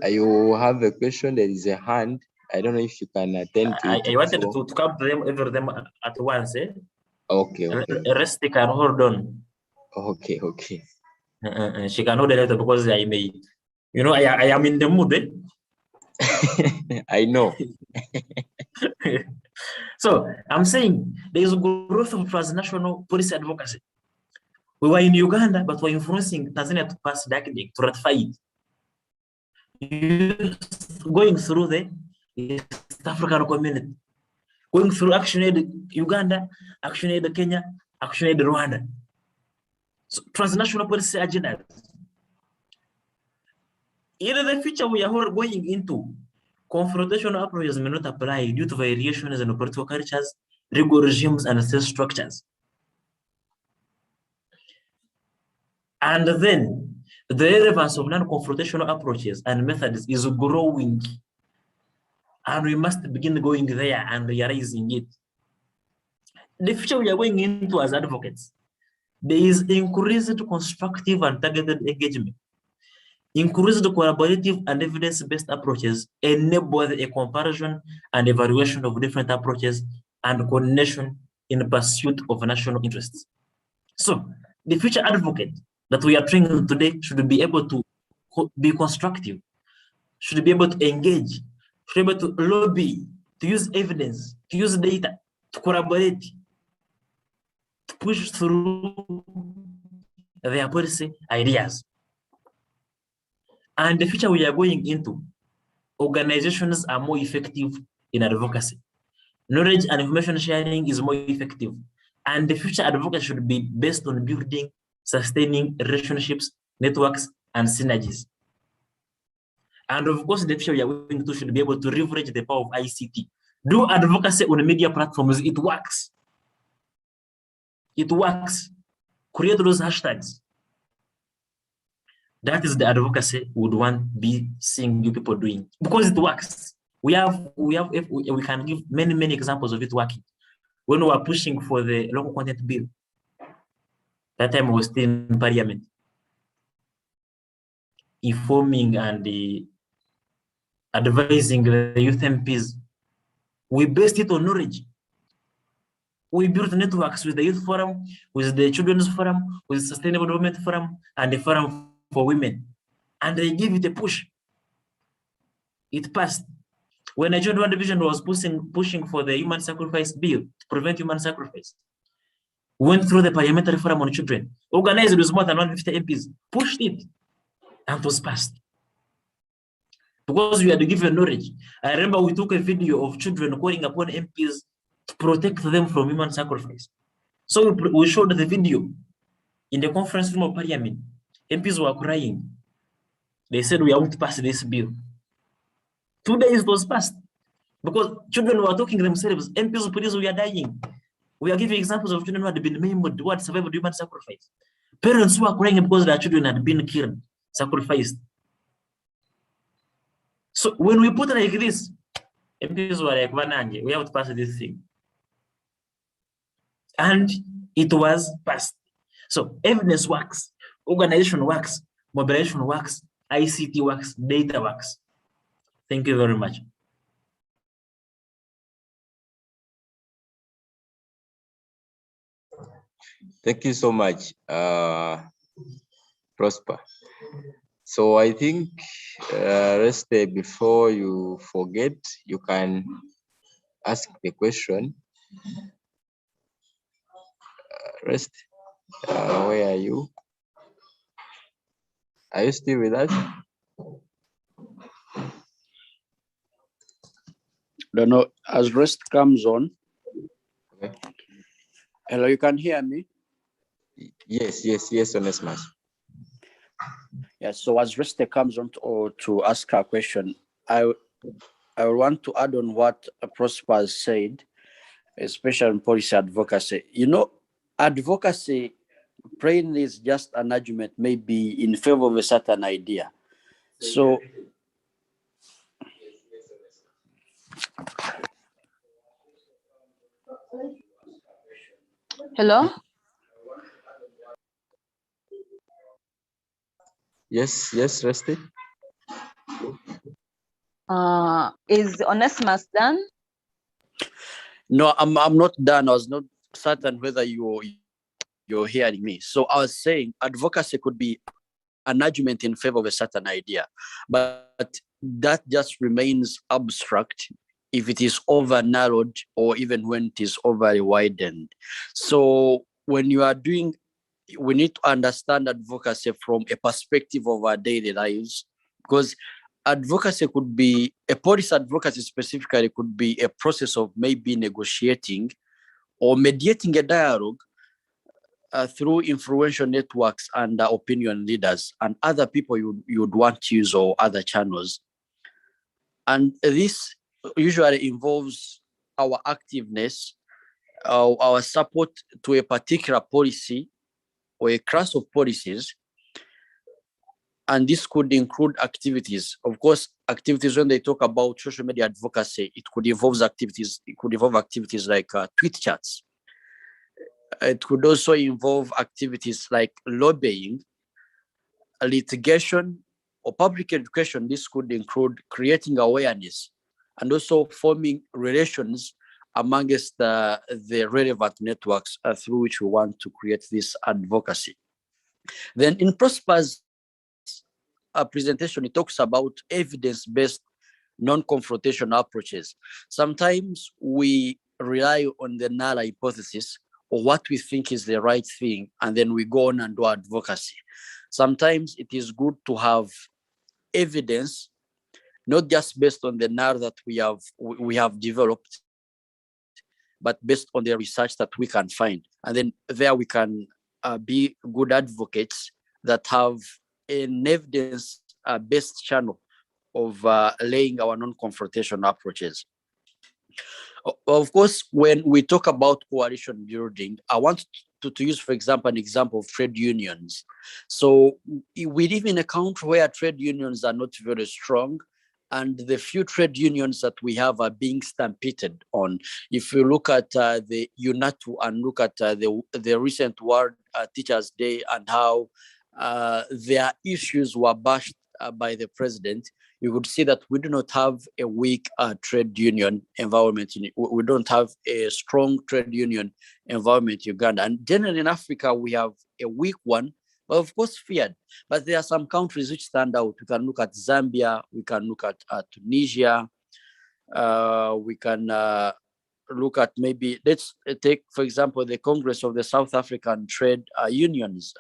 You have a question, there is a hand. I don't know if you can attend to it. I wanted to come to them at once. Eh? Okay. Rest can hold on. Okay. She can hold it later because I may, I am in the mood. Eh? I know. So I'm saying there is a growth of transnational policy advocacy. We were in Uganda, but we're influencing Tanzania to pass DAC to ratify it. Going through the East African community, going through Action Aid Uganda, Action Aid Kenya, Action Aid Rwanda. So transnational policy agendas. In the future, we are going into Confrontational approaches may not apply due to variations in political cultures, legal regimes, and state structures. And then the relevance of non-confrontational approaches and methods is growing. And we must begin going there and realizing it. The future we are going into as advocates, there is increased constructive and targeted engagement. Increased collaborative and evidence-based approaches enable a comparison and evaluation of different approaches and coordination in pursuit of national interests. So the future advocate that we are training today should be able to be constructive, should be able to engage, should be able to lobby, to use evidence, to use data, to collaborate, to push through their policy ideas. And the future we are going into, organizations are more effective in advocacy. Knowledge and information sharing is more effective. And the future advocacy should be based on building, sustaining relationships, networks, and synergies. And of course, the future we are going to should be able to leverage the power of ICT. Do advocacy on media platforms, it works. It works. Create those hashtags. That is the advocacy we would want to be seeing you people doing because it works. We can give many examples of it working. When we were pushing for the local content bill, that time I was still in parliament, informing and advising the youth MPs. We based it on knowledge. We built networks with the Youth Forum, with the Children's Forum, with the Sustainable Development Forum, and the Forum for Women. And they gave it a push. It passed. When Nigerian One Division was pushing for the human sacrifice bill to prevent human sacrifice, we went through the Parliamentary Forum on Children, organized with more than 150 MPs, pushed it, and it was passed. Because we had to give a knowledge. I remember we took a video of children calling upon MPs to protect them from human sacrifice. So we showed the video in the conference room of Parliament. MPs were crying. They said we are going to pass this bill. 2 days it was passed. Because children were talking themselves. MPs, police, we are dying. We are giving examples of children who had been maimed, who had survived human sacrifice. Parents who are crying because their children had been killed, sacrificed. So when we put it like this, MPs were like, we have to pass this thing. And it was passed. So evidence works, organization works, mobilization works, ICT works, data works. Thank you very much. Thank you so much, Prosper. So I think, Reste, before you forget, you can ask the question. Rest, where are you? Are you still with us? Don't know, as Rest comes on. Okay. Hello, you can hear me? Yes, Onesimus. Yes, so as Rest comes on to ask a question, I want to add on what Prosper said, especially in policy advocacy. You know, advocacy plainly is just an argument, maybe in favor of a certain idea. So, hello? Yes, Rusty. Is Onesimus done? No, I'm not done. I was not certain whether you're hearing me. So I was saying advocacy could be an argument in favor of a certain idea, but that just remains abstract if it is over narrowed or even when it is over widened. So when you are doing, we need to understand advocacy from a perspective of our daily lives, because advocacy could be, a policy advocacy specifically could be a process of maybe negotiating or mediating a dialogue through influential networks and opinion leaders and other people you'd want to use or other channels. And this usually involves our activeness, our support to a particular policy or a class of policies. And this could include activities. Of course, activities, when they talk about social media advocacy, it could involve activities. It could involve activities like tweet chats. It could also involve activities like lobbying, litigation, or public education. This could include creating awareness and also forming relations amongst the relevant networks through which we want to create this advocacy. Then in Prosper's presentation, it talks about evidence-based non-confrontational approaches. Sometimes we rely on the null hypothesis or what we think is the right thing, and then we go on and do advocacy. Sometimes it is good to have evidence, not just based on the null that we have developed, but based on the research that we can find. And then there we can be good advocates that have an evidence-based channel of laying our non-confrontational approaches. Of course, when we talk about coalition building, I want to use, for example, an example of trade unions. So we live in a country where trade unions are not very strong, and the few trade unions that we have are being stampeded on. If you look at the UNATU and look at the recent World Teachers' Day and how their issues were bashed by the president, you would see that we do not have a weak trade union environment. We don't have a strong trade union environment in Uganda. And generally in Africa, we have a weak one, but of course feared. But there are some countries which stand out. We can look at Zambia, we can look at Tunisia, we can look at maybe, let's take, for example, the Congress of the South African Trade Unions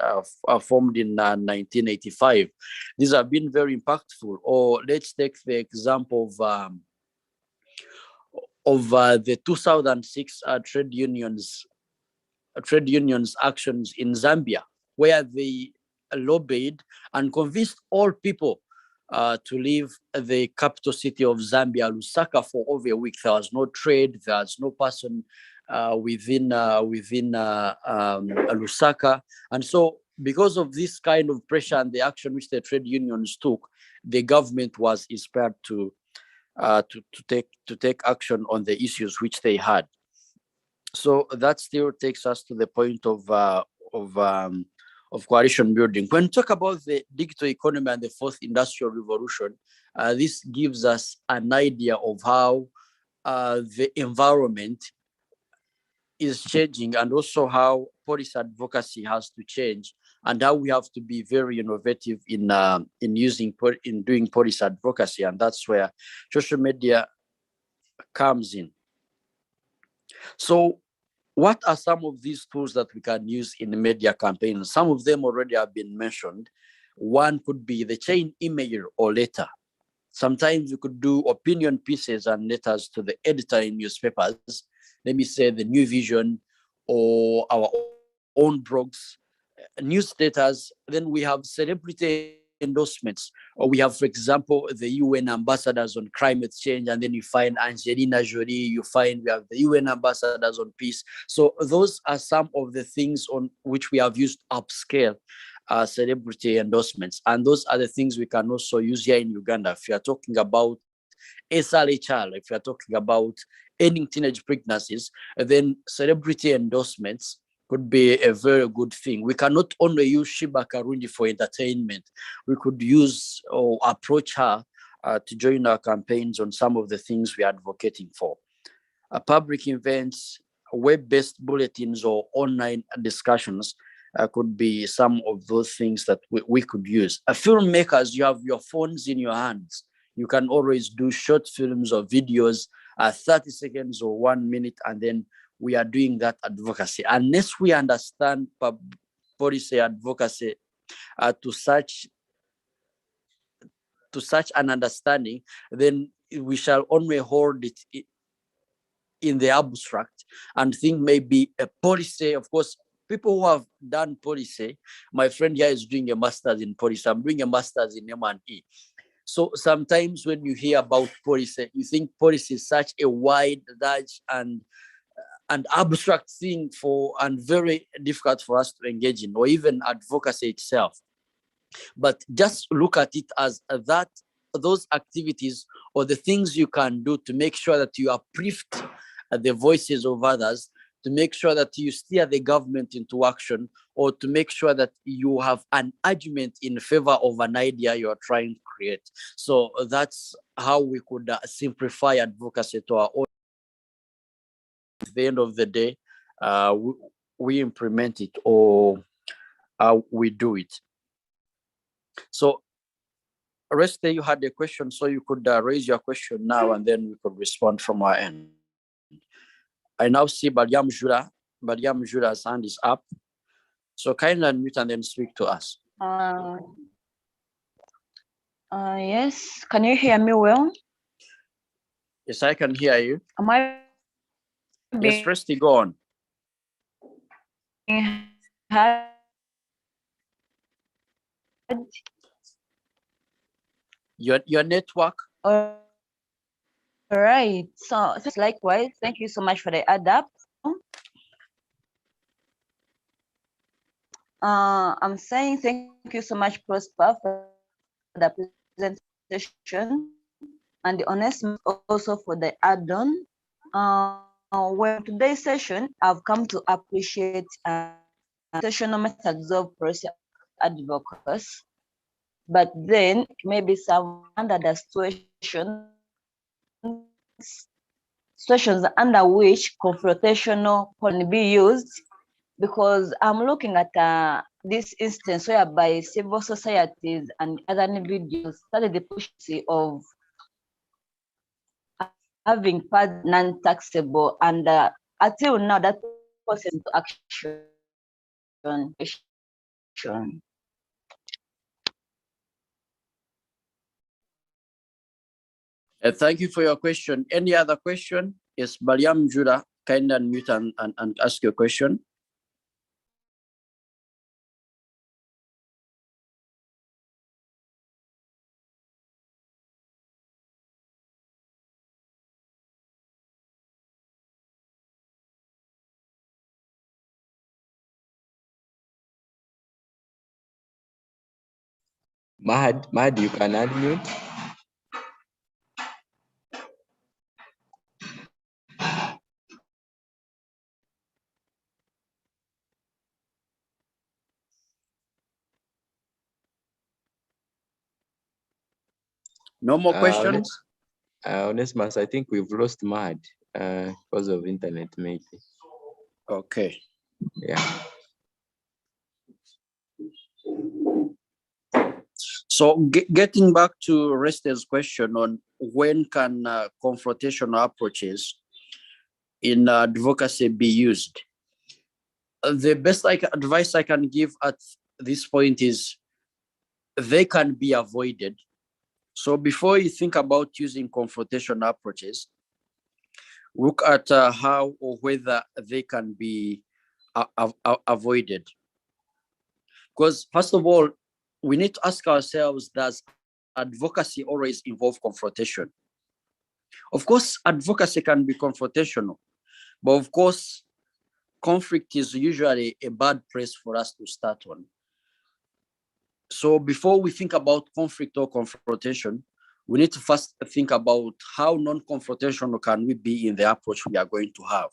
formed in 1985. These have been very impactful. Or let's take the example of the 2006 trade unions actions in Zambia, where they lobbied and convinced all people to leave the capital city of Zambia, Lusaka, for over a week. There was no trade, there was no person within Lusaka. And so because of this kind of pressure and the action which the trade unions took, the government was inspired to take action on the issues which they had. So that still takes us to the point of coalition building. When we talk about the digital economy and the fourth industrial revolution, this gives us an idea of how the environment is changing, and also how policy advocacy has to change, and how we have to be very innovative in doing policy advocacy. And that's where social media comes in. So what are some of these tools that we can use in the media campaign? Some of them already have been mentioned. One could be the chain email or letter. Sometimes you could do opinion pieces and letters to the editor in newspapers. Let me say the New Vision or our own blogs, newsletters. Then we have celebrity endorsements, or we have, for example, the UN ambassadors on climate change, and then you find Angelina Jolie, you find we have the UN ambassadors on peace. So those are some of the things on which we have used upscale celebrity endorsements. And those are the things we can also use here in Uganda. If you are talking about SRHR, if you are talking about ending teenage pregnancies, then celebrity endorsements could be a very good thing. We cannot only use Shiba Karundi for entertainment. We could use or approach her to join our campaigns on some of the things we are advocating for. Public events, web-based bulletins, or online discussions could be some of those things that we could use. Filmmakers, you have your phones in your hands. You can always do short films or videos, 30 seconds or 1 minute, and then we are doing that advocacy. Unless we understand policy advocacy to such an understanding, then we shall only hold it in the abstract and think maybe a policy. Of course, people who have done policy, my friend here is doing a master's in policy. I'm doing a master's in M&E. So sometimes when you hear about policy, you think policy is such a wide, large, and abstract thing and very difficult for us to engage in, or even advocacy itself. But just look at it as those activities or the things you can do to make sure that you uplift the voices of others, to make sure that you steer the government into action, or to make sure that you have an argument in favor of an idea you are trying to create. So that's how we could simplify advocacy to our own. At the end of the day, we implement it, or we do it. So Reste, you had a question, so you could raise your question now, and then we could respond from our end. I now see Badiam Jura. Badiam Jura's hand is up. So kindly unmute and then speak to us. Yes, can you hear me well? Yes, I can hear you. Am I Yes, Reste, go on. heard? Your network. All right. So likewise, thank you so much for the adapt. I'm saying thank you so much, Prosper, for the presentation, and the honest also for the add-on. Well, today's session, I've come to appreciate sessional methods of policy advocacy, but then maybe some under the situations under which confrontational can be used, because I'm looking at this instance whereby civil societies and other individuals started the policy of having part non-taxable, and until now that process into action. Thank you for your question. Any other question? Yes, Baliam Jura, kindly unmute and ask your question. Mahad, you can unmute. No more questions? Onesmus, I think we've lost Mahad because of internet maybe. Okay. Yeah. So getting back to Reste's question on when can confrontational approaches in advocacy be used, the best advice I can give at this point is they can be avoided. So before you think about using confrontational approaches, look at how or whether they can be avoided. Because first of all, we need to ask ourselves, does advocacy always involve confrontation? Of course, advocacy can be confrontational, but of course, conflict is usually a bad place for us to start on. So before we think about conflict or confrontation, we need to first think about how non-confrontational can we be in the approach we are going to have.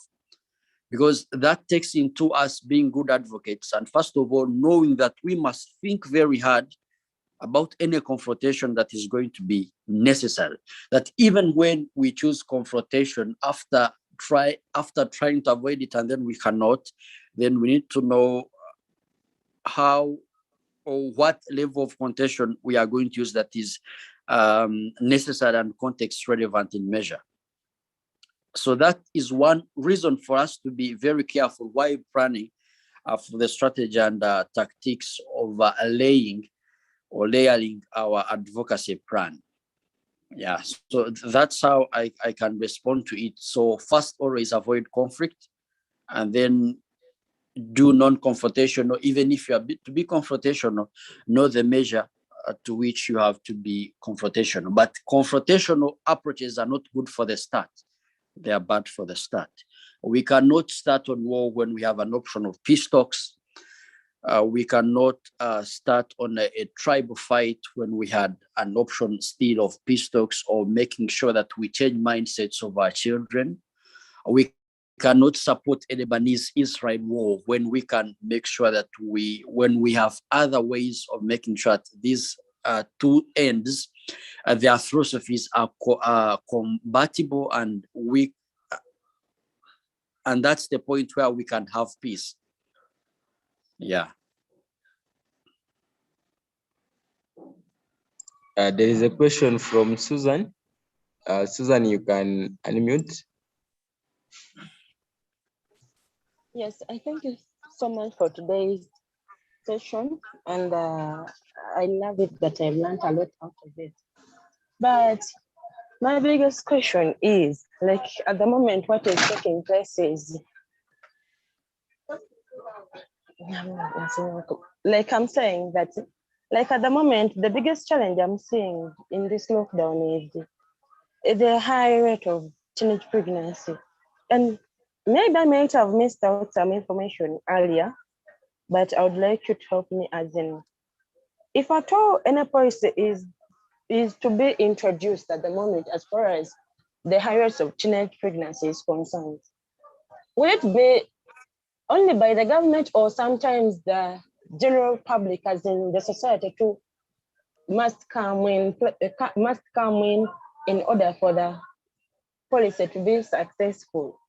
Because that takes into us being good advocates, and first of all, knowing that we must think very hard about any confrontation that is going to be necessary. That even when we choose confrontation after trying to avoid it and then we cannot, then we need to know how or what level of confrontation we are going to use that is necessary and context relevant in measure. So that is one reason for us to be very careful while planning for the strategy and tactics of layering our advocacy plan. Yeah, so that's how I can respond to it. So first, always avoid conflict, and then do non-confrontational. Even if you are to be confrontational, know the measure to which you have to be confrontational. But confrontational approaches are not good for the start. They are bad for the start. We cannot start on war when we have an option of peace talks. We cannot start on a tribal fight when we had an option still of peace talks or making sure that we change mindsets of our children. We cannot support a Lebanese-Israel war when we can make sure that when we have other ways of making sure that these two ends, their philosophies are compatible, and that's the point where we can have peace. Yeah. There is a question from Susan. Susan, you can unmute. Yes, I thank you so much for today's session, and I love it that I've learned a lot out of it. But my biggest question is, like at the moment, what is taking place is, like I'm saying that, like at the moment, the biggest challenge I'm seeing in this lockdown is the high rate of teenage pregnancy. And maybe I might have missed out some information earlier, but I would like you to help me as in, if at all any policy is to be introduced at the moment as far as the high rates of teenage pregnancy is concerned, will it be only by the government or sometimes the general public, as in the society too, must come in order for the policy to be successful?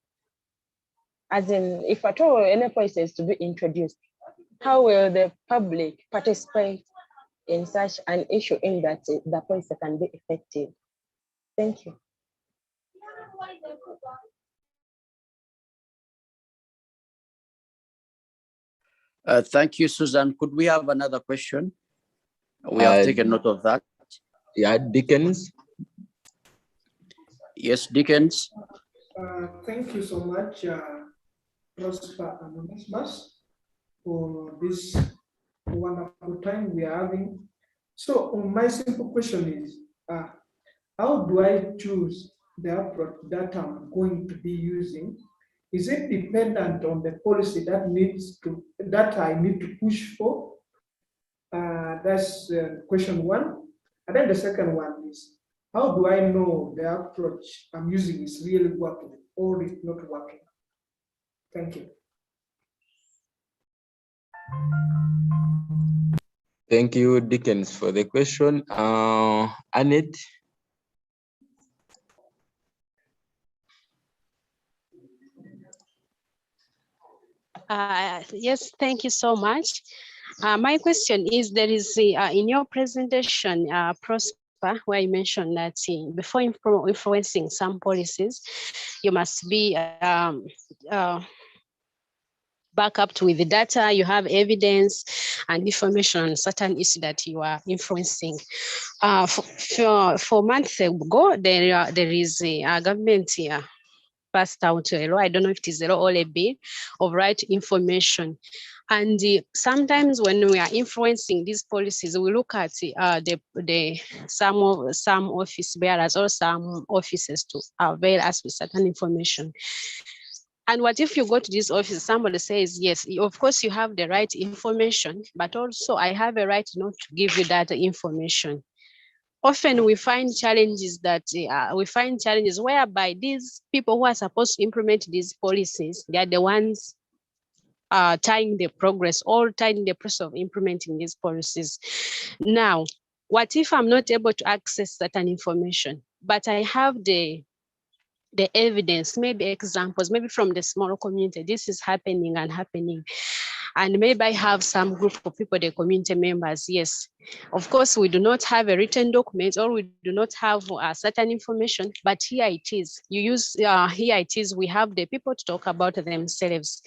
As in, if at all any policy is to be introduced, how will the public participate in such an issue in that the policy can be effective? Thank you. Thank you, Susan. Could we have another question? We have taken note of that. Yeah, Dickens. Yes, Dickens. Thank you so much, Prosper and Onesimus, for this wonderful time we are having. So my simple question is, how do I choose the approach that I'm going to be using? Is it dependent on the policy that I need to push for? That's question one. And then the second one is, how do I know the approach I'm using is really working or it's not working? Thank you. Thank you, Dickens, for the question. Annette. Yes, thank you so much. My question is, there is in your presentation, Prosper, where you mentioned that before influencing some policies, you must be back up with the data, you have evidence and information on certain issues that you are influencing. For months ago, there is a government here passed out a law, I don't know if it is a law or a bill, of right information. And sometimes when we are influencing these policies, we look at some office bearers or some offices to avail us with certain information. And what if you go to this office, somebody says, yes, of course you have the right information, but also I have a right not to give you that information. Often we find challenges whereby these people who are supposed to implement these policies, they are the ones tying the progress or tying the process of implementing these policies. Now, what if I'm not able to access certain information, but I have the evidence, maybe examples, maybe from the small community, this is happening. And maybe I have some group of people, the community members, yes. Of course, we do not have a written document or we do not have certain information, but here it is. Here it is, we have the people to talk about themselves.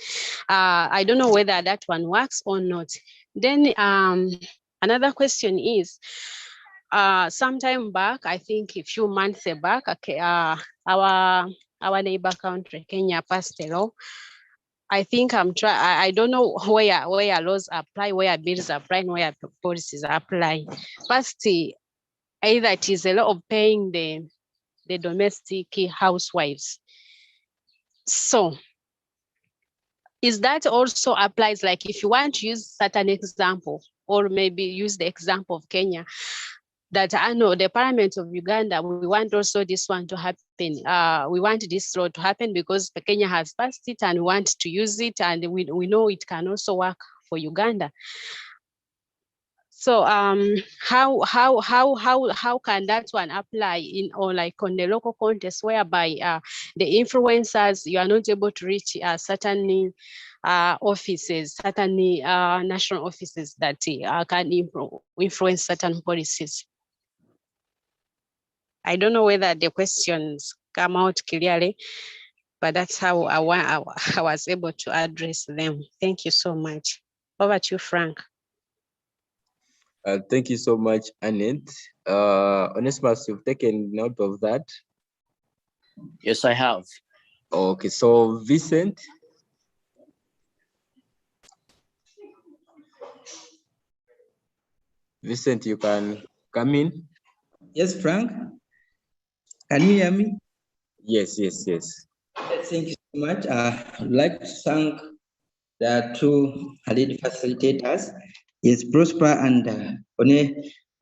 I don't know whether that one works or not. Then another question is, sometime back, I think a few months back, okay, our neighbor country, Kenya, passed a law I think I don't know where laws apply, where bills apply, and where policies apply. First, either it is a law of paying the domestic housewives. So is that also applies, like if you want to use certain example, or maybe use the example of Kenya, that I know the Parliament of Uganda, we want also this one to happen. We want this law to happen because Kenya has passed it and we want to use it, and we know it can also work for Uganda. So how can that one apply in, or like on the local context, whereby the influencers, you are not able to reach certain offices, certain national offices that can influence certain policies? I don't know whether the questions come out clearly, but that's how I was able to address them. Thank you so much. Over to you, Frank. Thank you so much, Annette. Onesimus, you've taken note of that? Yes, I have. Okay, so Vincent. Vincent, you can come in. Yes, Frank. Can you hear me? Yes. Thank you so much. I'd like to thank the two lead facilitators, yes, Prosper and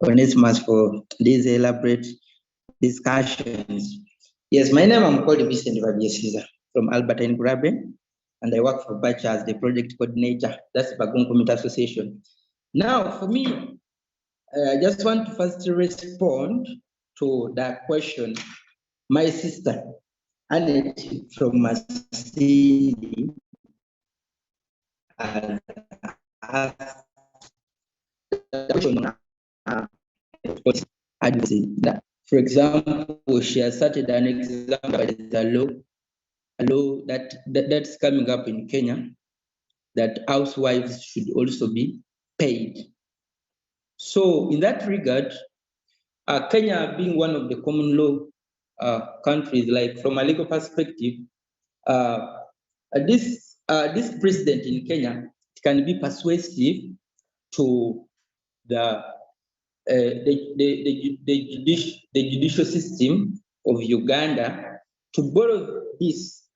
Onesimus, for these elaborate discussions. Yes, my name, I'm called Vincent Caesar from Alberta in Graben, and I work for Bacha as the project coordinator. That's Bagon Community Association. Now, for me, I just want to first respond to that question. My sister, Annette from Masini, for example, she has cited an example, the law that's coming up in Kenya, that housewives should also be paid. So in that regard, Kenya being one of the common law countries, like from a legal perspective, this precedent in Kenya can be persuasive to the judicial system of Uganda to borrow this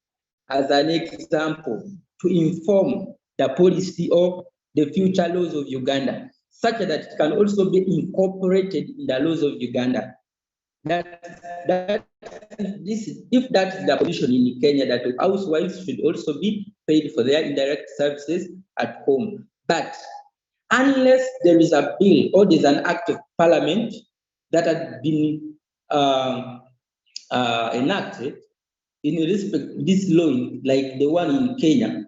as an example to inform the policy of the future laws of Uganda, such that it can also be incorporated in the laws of Uganda. If that is the position in Kenya, that housewives should also be paid for their indirect services at home. But unless there is a bill or there's an act of parliament that had been enacted in respect to this law, like the one in Kenya,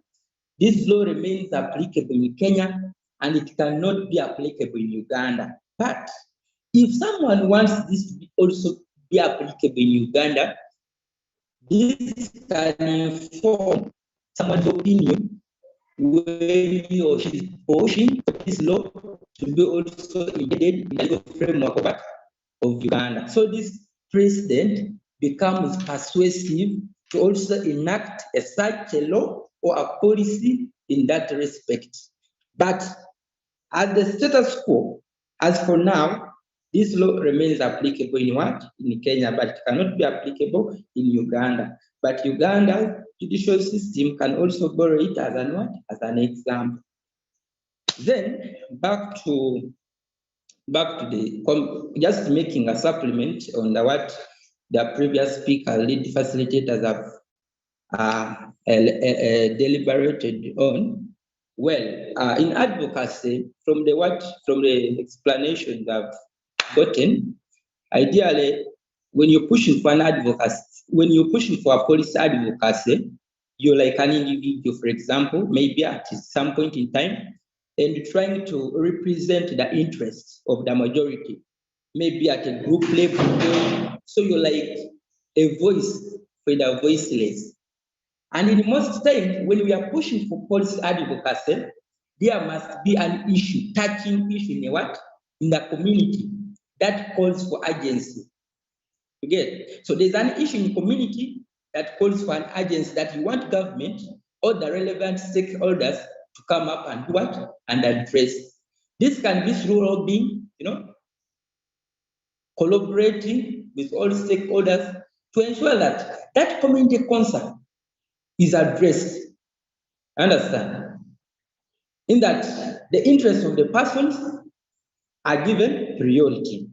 this law remains applicable in Kenya and it cannot be applicable in Uganda. But if someone wants this to also be applicable in Uganda, this can inform someone's opinion when he or she is pushing this law to be also embedded in the legal framework of Uganda. So this precedent becomes persuasive to also enact such a law or a policy in that respect. But as the status quo, as for now, this law remains applicable in what? In Kenya, but it cannot be applicable in Uganda. But Uganda's judicial system can also borrow it as an what? As an example. Then back to the just making a supplement on what the previous speaker, lead facilitators have deliberated on. Well, in advocacy, from the explanations I've gotten, ideally, when you're pushing for an advocacy, when you're pushing for a policy advocacy, you're like an individual, for example, maybe at some point in time, and trying to represent the interests of the majority, maybe at a group level. So you're like a voice for the voiceless. And in most times, when we are pushing for policy advocacy, there must be an issue, touching issue in what? In the community that calls for urgency. You get? So there's an issue in community that calls for an urgency that you want government all the relevant stakeholders to come up and what? And address. This can be through lobbying, collaborating with all stakeholders to ensure that that community concern is addressed. Understand? In that the interests of the persons are given priority.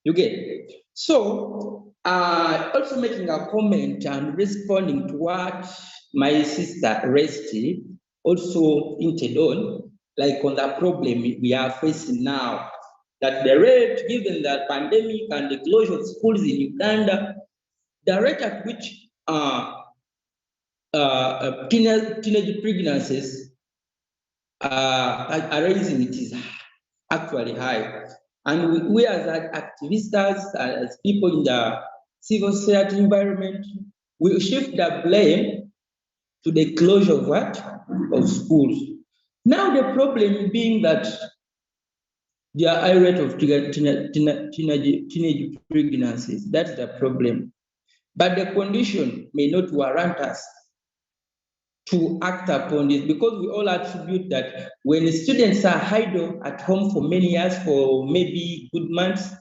You get? So, also making a comment and responding to what my sister Resty also hinted on, like on the problem we are facing now, that the rate, given the pandemic and the closure of schools in Uganda, the rate at which teenage pregnancies are raising, it is actually high. And we as activists, as people in the civil society environment, we shift the blame to the closure of what? Of schools. Now the problem being that there are high rate of teenage pregnancies. That's the problem. But the condition may not warrant us to act upon this, because we all attribute that when students are idle at home for many years, for maybe good months,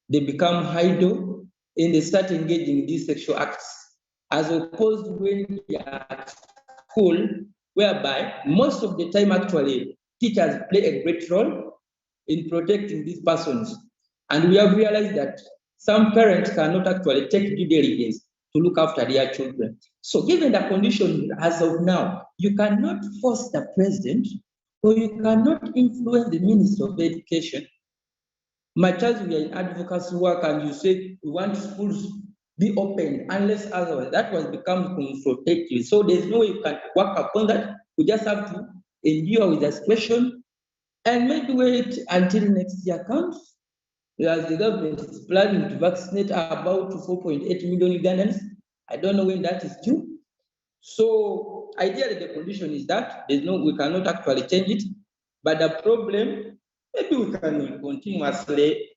they become idle and they start engaging in these sexual acts, as opposed to when they are at school, whereby most of the time actually teachers play a great role in protecting these persons. And we have realized that some parents cannot actually take due diligence to look after their children. So given the condition as of now, you cannot force the president or you cannot influence the Minister of Education. Much as we are in advocacy work and you say we want schools be open unless otherwise, that was become confrontative. So there's no way you can work upon that. We just have to endure with the situation and maybe wait until next year comes. As the government is planning to vaccinate about 4.8 million Ugandans. I don't know when that is due. So ideally the condition is that we cannot actually change it. But the problem, maybe we can continuously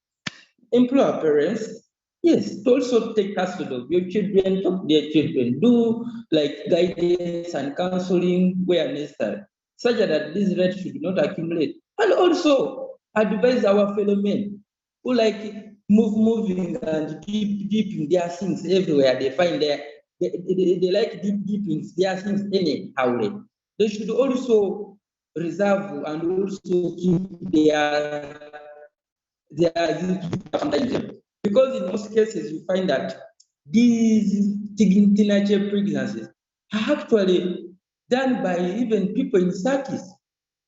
employ parents, yes, to also take custody of your children, talk to their children, do like guidance and counseling where necessary, such that this rate should not accumulate. And also advise our fellow men who like moving and deeping their things everywhere they find they like deeping their things anyhow. They should also reserve and also keep their because in most cases you find that these teenage pregnancies are actually done by even people in 30s.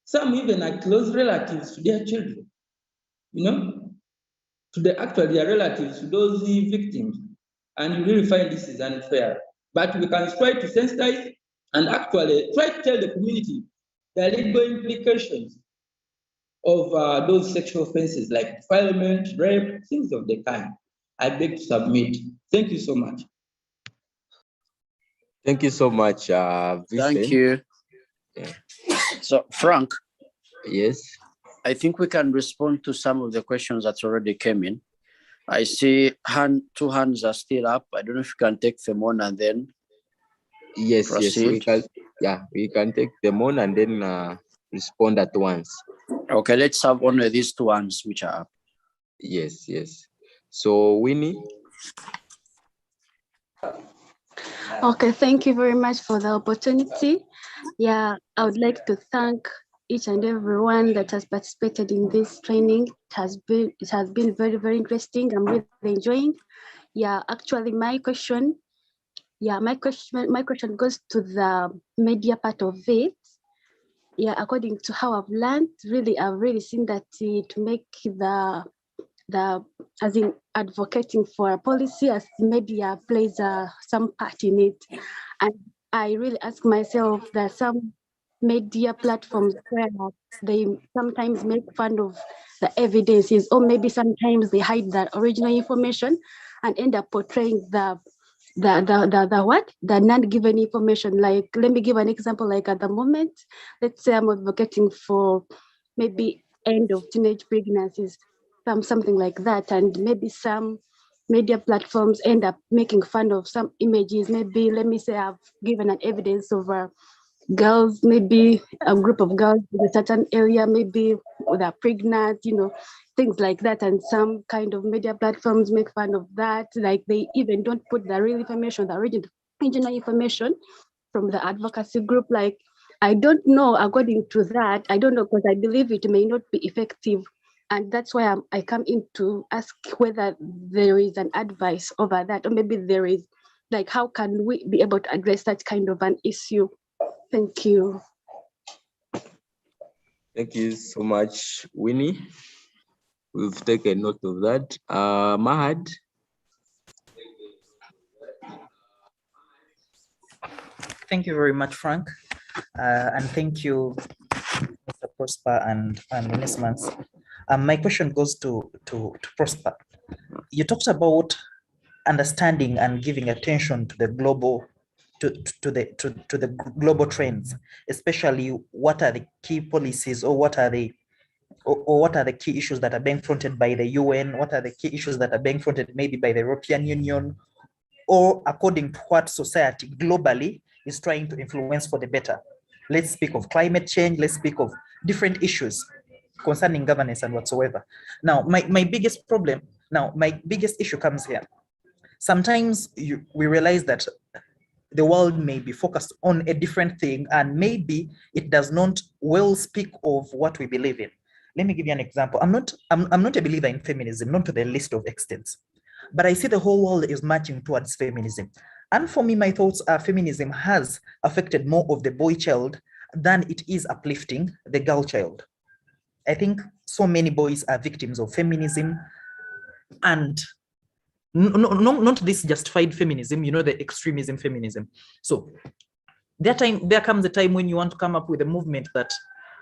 Some even are close relatives to their children, to their relatives, to those victims. And you really find this is unfair. But we can try to sensitize and actually try to tell the community the legal implications of those sexual offenses like defilement, rape, things of the kind. I beg to submit. Thank you so much. Thank you so much, Vincent. Thank you. Yeah. So, Frank. Yes. I think we can respond to some of the questions that already came in. I see two hands are still up. I don't know if you can take them on and then proceed. Yes, we can. Yeah, we can take them on and then respond at once. Okay, let's have only these two hands which are up. Yes. So, Winnie. Okay, thank you very much for the opportunity. Yeah, I would like to thank each and everyone that has participated in this training. It has been very, very interesting. I'm really enjoying. Yeah, actually my question goes to the media part of it. Yeah, according to how I've learned, I've really seen that to make as in advocating for a policy, as media plays some part in it. And I really ask myself that some media platforms where they sometimes make fun of the evidences, or maybe sometimes they hide the original information and end up portraying the non-given information. Like, let me give an example. Like at the moment, let's say I'm advocating for maybe end of teenage pregnancies, something like that, and maybe some media platforms end up making fun of some images. Maybe, let me say, I've given an evidence of girls, maybe a group of girls in a certain area, maybe they're pregnant, things like that. And some kind of media platforms make fun of that. Like they even don't put the real information, the original information from the advocacy group. Like, I don't know, according to that, I don't know, because I believe it may not be effective. And that's why I come in to ask whether there is an advice over that, or maybe there is, like, how can we be able to address that kind of an issue? Thank you. Thank you so much, Winnie. We've taken note of that. Mahad. Thank you very much, Frank. And thank you, Mr. Prosper and Onesmus. My question goes to Prosper. You talked about understanding and giving attention to the global to the global trends, especially what are the key policies, or what are the key issues that are being fronted by the UN, what are the key issues that are being fronted maybe by the European Union, or according to what society globally is trying to influence for the better. Let's speak of climate change, let's speak of different issues concerning governance and whatsoever. Now, my biggest issue comes here. Sometimes we realize that the world may be focused on a different thing, and maybe it does not well speak of what we believe in. Let me give you an example. I'm not a believer in feminism, not to the least of extents, but I see the whole world is marching towards feminism. And for me, my thoughts are feminism has affected more of the boy child than it is uplifting the girl child. I think so many boys are victims of feminism, and not this justified feminism, the extremism feminism. So there comes a time when you want to come up with a movement that,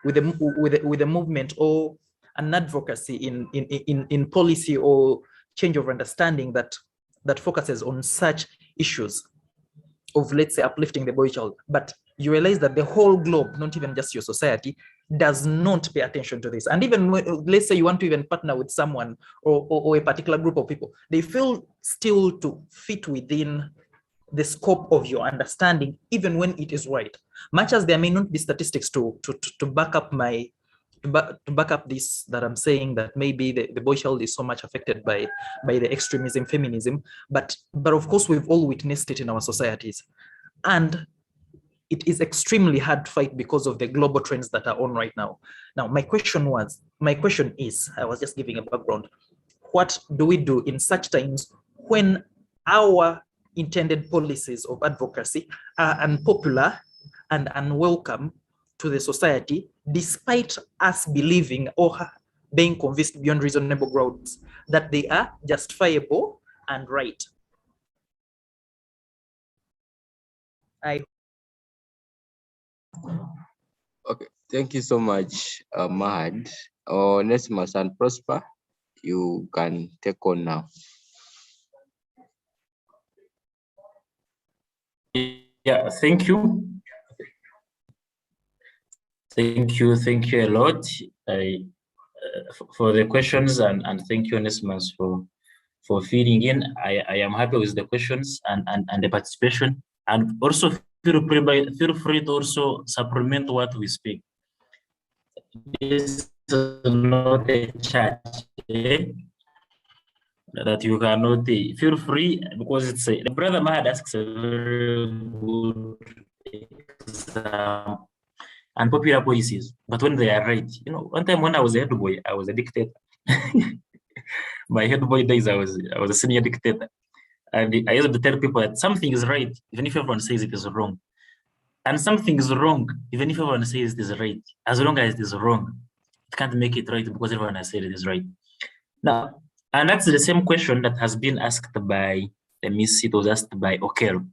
with a movement or an advocacy in policy or change of understanding that focuses on such issues of, let's say, uplifting the boy child. But you realize that the whole globe, not even just your society, does not pay attention to this. And even when, let's say, you want to even partner with someone or a particular group of people, they fail still to fit within the scope of your understanding, even when it is right. Much as there may not be statistics to back up this, that I'm saying that maybe the boy child is so much affected by the extremism feminism, but of course we've all witnessed it in our societies, and it is extremely hard to fight because of the global trends that are on right now. Now, my question is, I was just giving a background. What do we do in such times when our intended policies of advocacy are unpopular and unwelcome to the society, despite us believing or being convinced beyond reasonable grounds that they are justifiable and right? Okay, thank you so much, Mahad. Onesmus and Prosper, you can take on now. Yeah, thank you. Thank you a lot for the questions, and thank you, Onesmus, for feeding in. I am happy with the questions and the participation, and also feel free to also supplement what we speak. This is not a chat, that you cannot feel free, because it's the brother Mahad asks a very good example. Unpopular policies, but when they are right. One time when I was a head boy, I was a dictator. My head boy days, I was a senior dictator, and I used to tell people that something is right even if everyone says it is wrong, and something is wrong even if everyone says it is right. As long as it is wrong, it can't make it right because everyone has said it is right. Now, and that's the same question that has been asked by it was asked by Okel,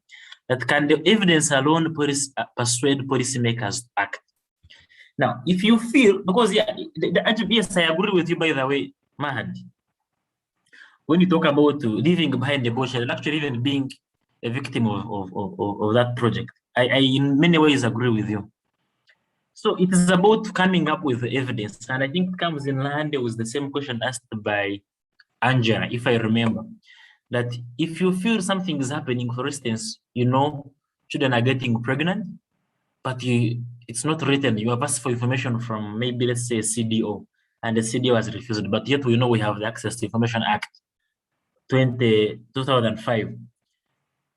that can the evidence alone persuade policymakers to act? Now, if you feel, because yes, I agree with you, by the way, Mahad. When you talk about leaving behind the bush and actually even being a victim of that project, I in many ways agree with you. So it is about coming up with the evidence, and I think it comes in line with the same question asked by Angela, if I remember. that if you feel something is happening, for instance, you know, children are getting pregnant, but it's not written. You have asked for information from maybe, let's say, CDO, and the CDO has refused, but yet we know we have the Access to Information Act 2005.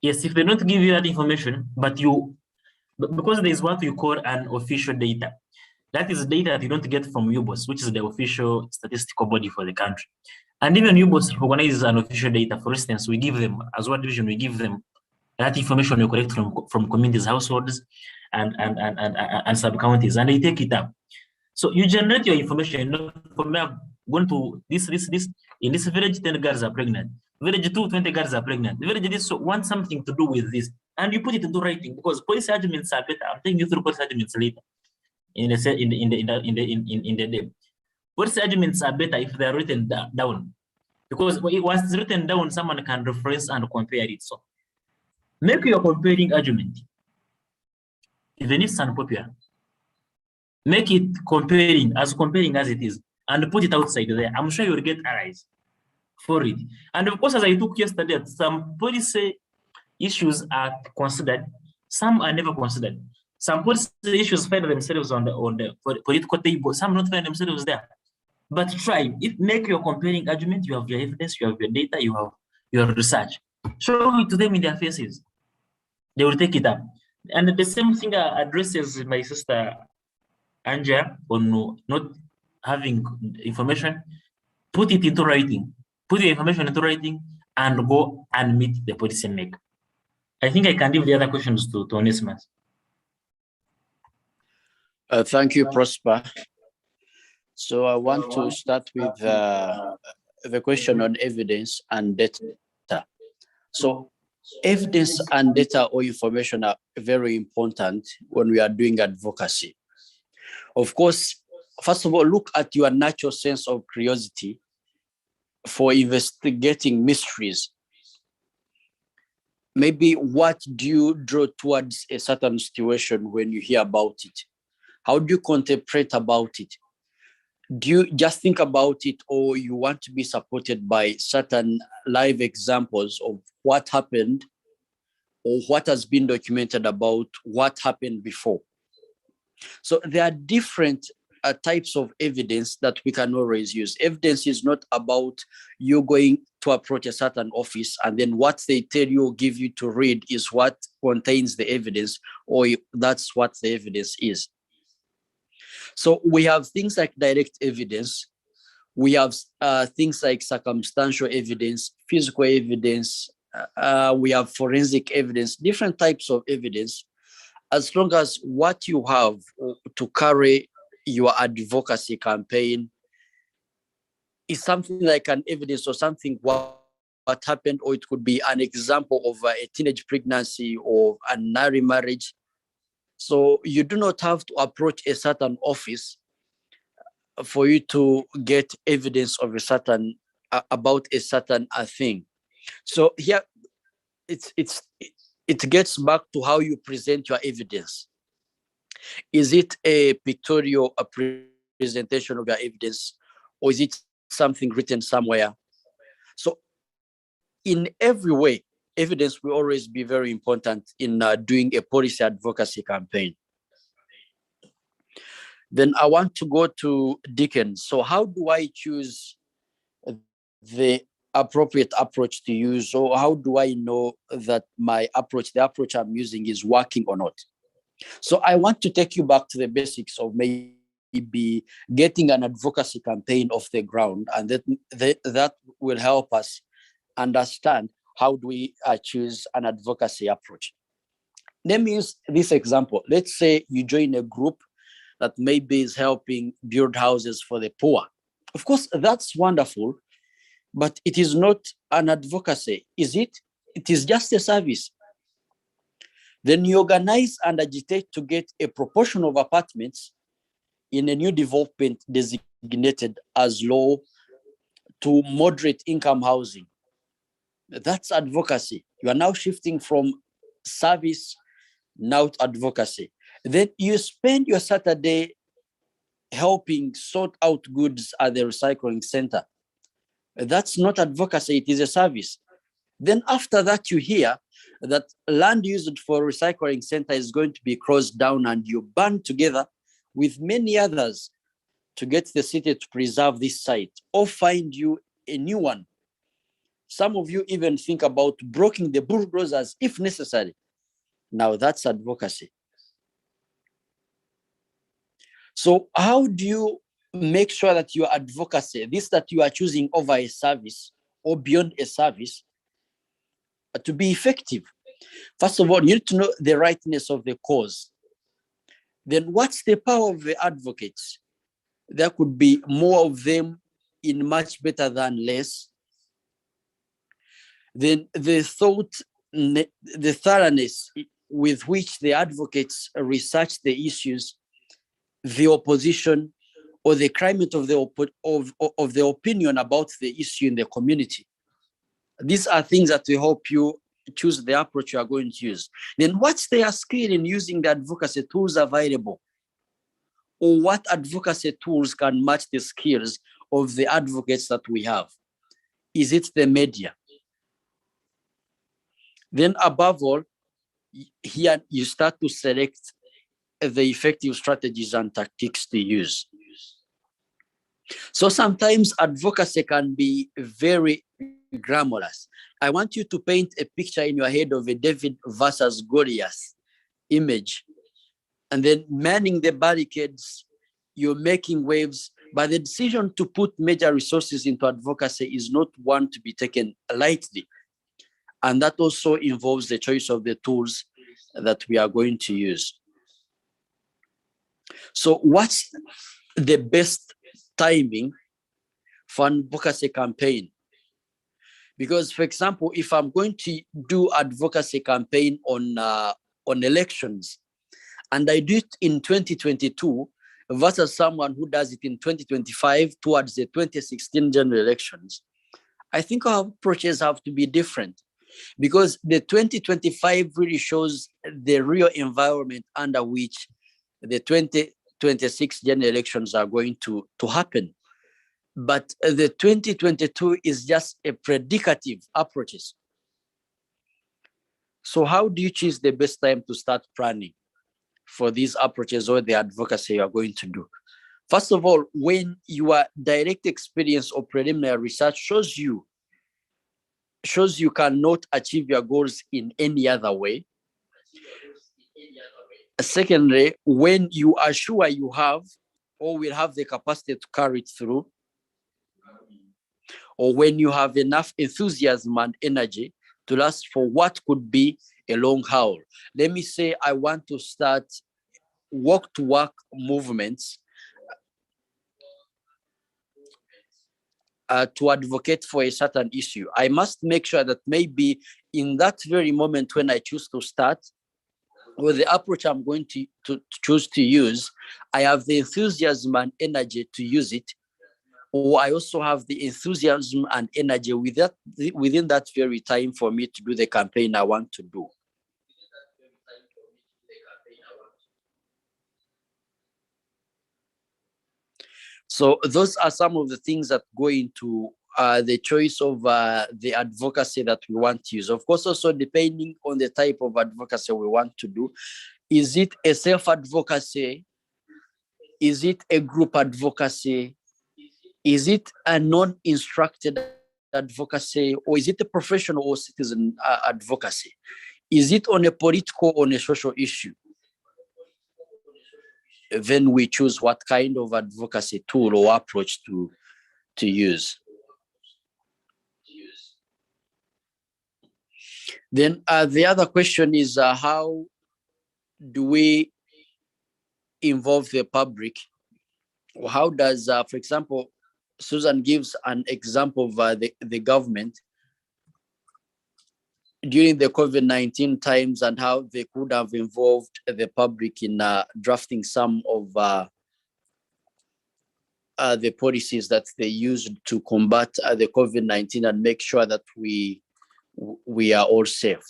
Yes, if they don't give you that information, but because there is what we call an official data. That is data that you don't get from UBOS, which is the official statistical body for the country. And even UBOS recognizes an official data. For instance, we give them, as one division, we give them that information we collect from communities, households, and sub-counties, and they take it up. So you generate your information. You know, for me, I've gone to this. In this village, 10 girls are pregnant. Village 2, 20 girls are pregnant. Village this want something to do with this. And you put it into writing, because policy arguments are better. I'm taking you through policy arguments later in the day. Policy arguments are better if they are written down, because once it's written down, someone can reference and compare it. So make your comparing argument, even if it's unpopular. Make it comparing as it is, and put it outside there. I'm sure you'll get allies for it. And of course, as I took yesterday, some policy issues are considered, some are never considered. Some policy issues find themselves on the political table, some not find themselves there. But try it, make your comparing argument, you have your evidence, you have your data, you have your research. Show it to them in their faces. They will take it up. And the same thing addresses my sister Anja on not having information. Put it into writing. Put the information into writing and go and meet the policy maker. I think I can leave the other questions to Onesimus. Thank you, Prosper. So I want to start with the question on evidence and data. So evidence and data or information are very important when we are doing advocacy. Of course, first of all, look at your natural sense of curiosity for investigating mysteries. Maybe what do you draw towards a certain situation when you hear about it? How do you contemplate about it? Do you just think about it, or you want to be supported by certain live examples of what happened or what has been documented about what happened before? So there are different types of evidence that we can always use. Evidence is not about you going to approach a certain office and then what they tell you or give you to read is what contains the evidence, or that's what the evidence is. So we have things like direct evidence. We have things like circumstantial evidence, physical evidence. We have forensic evidence, different types of evidence. As long as what you have to carry your advocacy campaign is something like an evidence or something what happened, or it could be an example of a teenage pregnancy or a marriage. So you do not have to approach a certain office for you to get evidence of a certain about a certain thing. So here it gets back to how you present your evidence. Is it a pictorial presentation of your evidence, or is it something written somewhere? So in every way, evidence will always be very important in doing a policy advocacy campaign. Then I want to go to Dickens. So how do I choose the appropriate approach to use? Or how do I know that my approach, the approach I'm using, is working or not? So I want to take you back to the basics of maybe getting an advocacy campaign off the ground, and that will help us understand how do we choose an advocacy approach. Let me use this example. Let's say you join a group that maybe is helping build houses for the poor. Of course, that's wonderful, but it is not an advocacy, is it? It is just a service. Then you organize and agitate to get a proportion of apartments in a new development designated as low to moderate income housing. That's advocacy. You are now shifting from service now to advocacy. Then you spend your Saturday helping sort out goods at the recycling center. That's not advocacy, it is a service. Then after that, you hear that land used for recycling center is going to be closed down, and you band together with many others to get the city to preserve this site or find you a new one. Some of you even think about breaking the bulldozers if necessary. Now that's advocacy. So how do you make sure that your advocacy, this that you are choosing over a service or beyond a service, to be effective? First of all, you need to know the rightness of the cause. Then what's the power of the advocates? There could be more of them in much better than less. Then the thoroughness with which the advocates research the issues, the opposition, or the climate of the opinion about the issue in the community. These are things that will help you choose the approach you are going to use. Then what's their skill in using the advocacy tools available? Or what advocacy tools can match the skills of the advocates that we have? Is it the media? Then above all, here you start to select the effective strategies and tactics to use. So sometimes advocacy can be very glamorous. I want you to paint a picture in your head of a David versus Goliath image, and then manning the barricades, you're making waves, but the decision to put major resources into advocacy is not one to be taken lightly. And that also involves the choice of the tools that we are going to use. So what's the best timing for an advocacy campaign? Because, for example, if I'm going to do advocacy campaign on elections, and I do it in 2022 versus someone who does it in 2025 towards the 2016 general elections, I think our approaches have to be different, because the 2025 really shows the real environment under which the 2026 general elections are going to happen. But the 2022 is just a predicative approaches. So how do you choose the best time to start planning for these approaches or the advocacy you are going to do? First of all, when your direct experience or preliminary research shows you cannot achieve your goals in any other way. Secondly, when you are sure you have or will have the capacity to carry it through, or when you have enough enthusiasm and energy to last for what could be a long haul. Let me say I want to start walk-to-work movements to advocate for a certain issue. I must make sure that maybe in that very moment when I choose to start, or the approach I'm going to choose to use, I have the enthusiasm and energy to use it, or I also have the enthusiasm and energy within that very time for me to do the campaign I want to do. So those are some of the things that go into the choice of the advocacy that we want to use. Of course, also depending on the type of advocacy we want to do. Is it a self-advocacy? Is it a group advocacy? Is it a non-instructed advocacy? Or is it a professional or citizen advocacy? Is it on a political or on a social issue? Then we choose what kind of advocacy tool or approach to use. Then the other question is how do we involve the public? Or how does, for example, Susan gives an example of the government during the COVID-19 times and how they could have involved the public in drafting some of the policies that they used to combat the COVID-19 and make sure that we are all safe.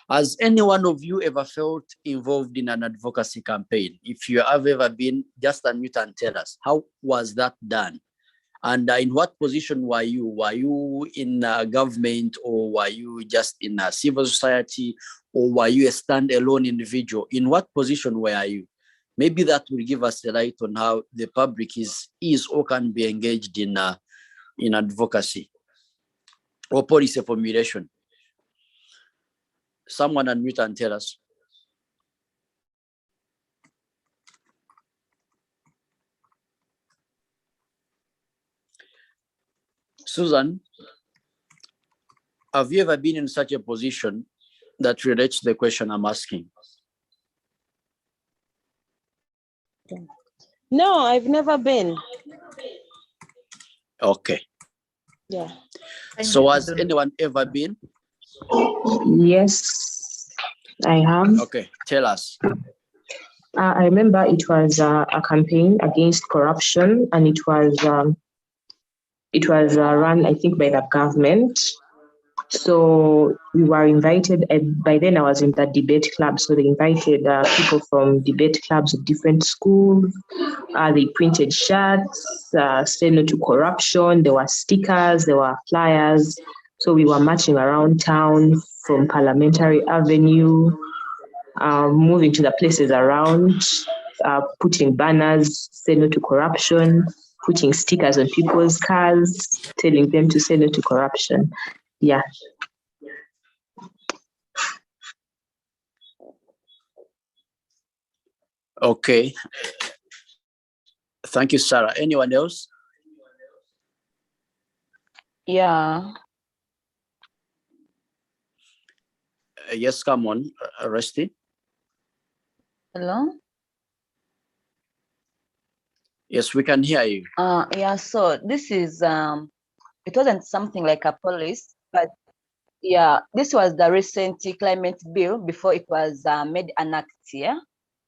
Has any one of you ever felt involved in an advocacy campaign? If you have ever been, just unmute and tell us, how was that done? And in what position were you? Were you in government, or were you just in civil society, or were you a standalone individual? In what position were you? Maybe that will give us a light on how the public is or can be engaged in advocacy or policy formulation. Someone unmute and tell us. Susan, have you ever been in such a position that relates to the question I'm asking? No, I've never been. Okay. Yeah. So has anyone ever been? Yes, I have. Okay, tell us. I remember it was a campaign against corruption, and it was run, I think, by the government. So we were invited, and by then I was in the debate club. So they invited people from debate clubs of different schools. They printed shirts, say no to corruption. There were stickers, there were flyers. So we were marching around town from Parliamentary Avenue, moving to the places around, putting banners, say no to corruption, putting stickers on people's cars, telling them to say no to corruption. Yeah. Okay. Thank you, Sarah. Anyone else? Yeah. Yes, come on, Rusty. Hello? Yes, we can hear you. Yeah, so this is, it wasn't something like a police, but yeah, this was the recent climate bill before it was made an act here.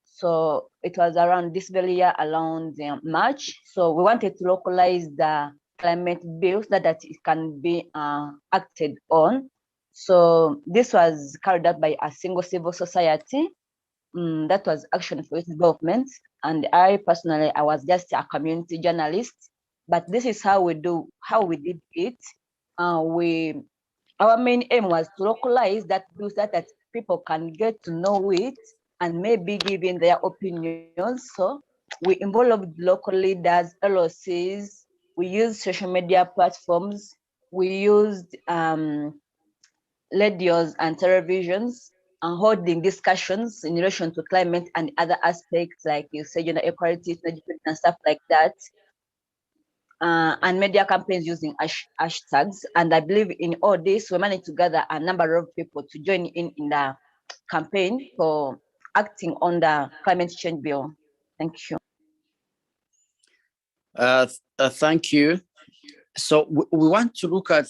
So it was around this very year, around March. So we wanted to localize the climate bill so that it can be acted on. So this was carried out by a single civil society. That was Action for Youth Development. And I personally, I was just a community journalist. But this is how we did it. Our main aim was to localize that bill so that people can get to know it and maybe give in their opinions. So we involved local leaders, LOCs, we used social media platforms, we used radios and televisions, and holding discussions in relation to climate and other aspects, like you say, gender equality and stuff like that. And media campaigns using hashtags. And I believe in all this, we managed to gather a number of people to join in the campaign for acting on the climate change bill. Thank you. Thank you. So we want to look at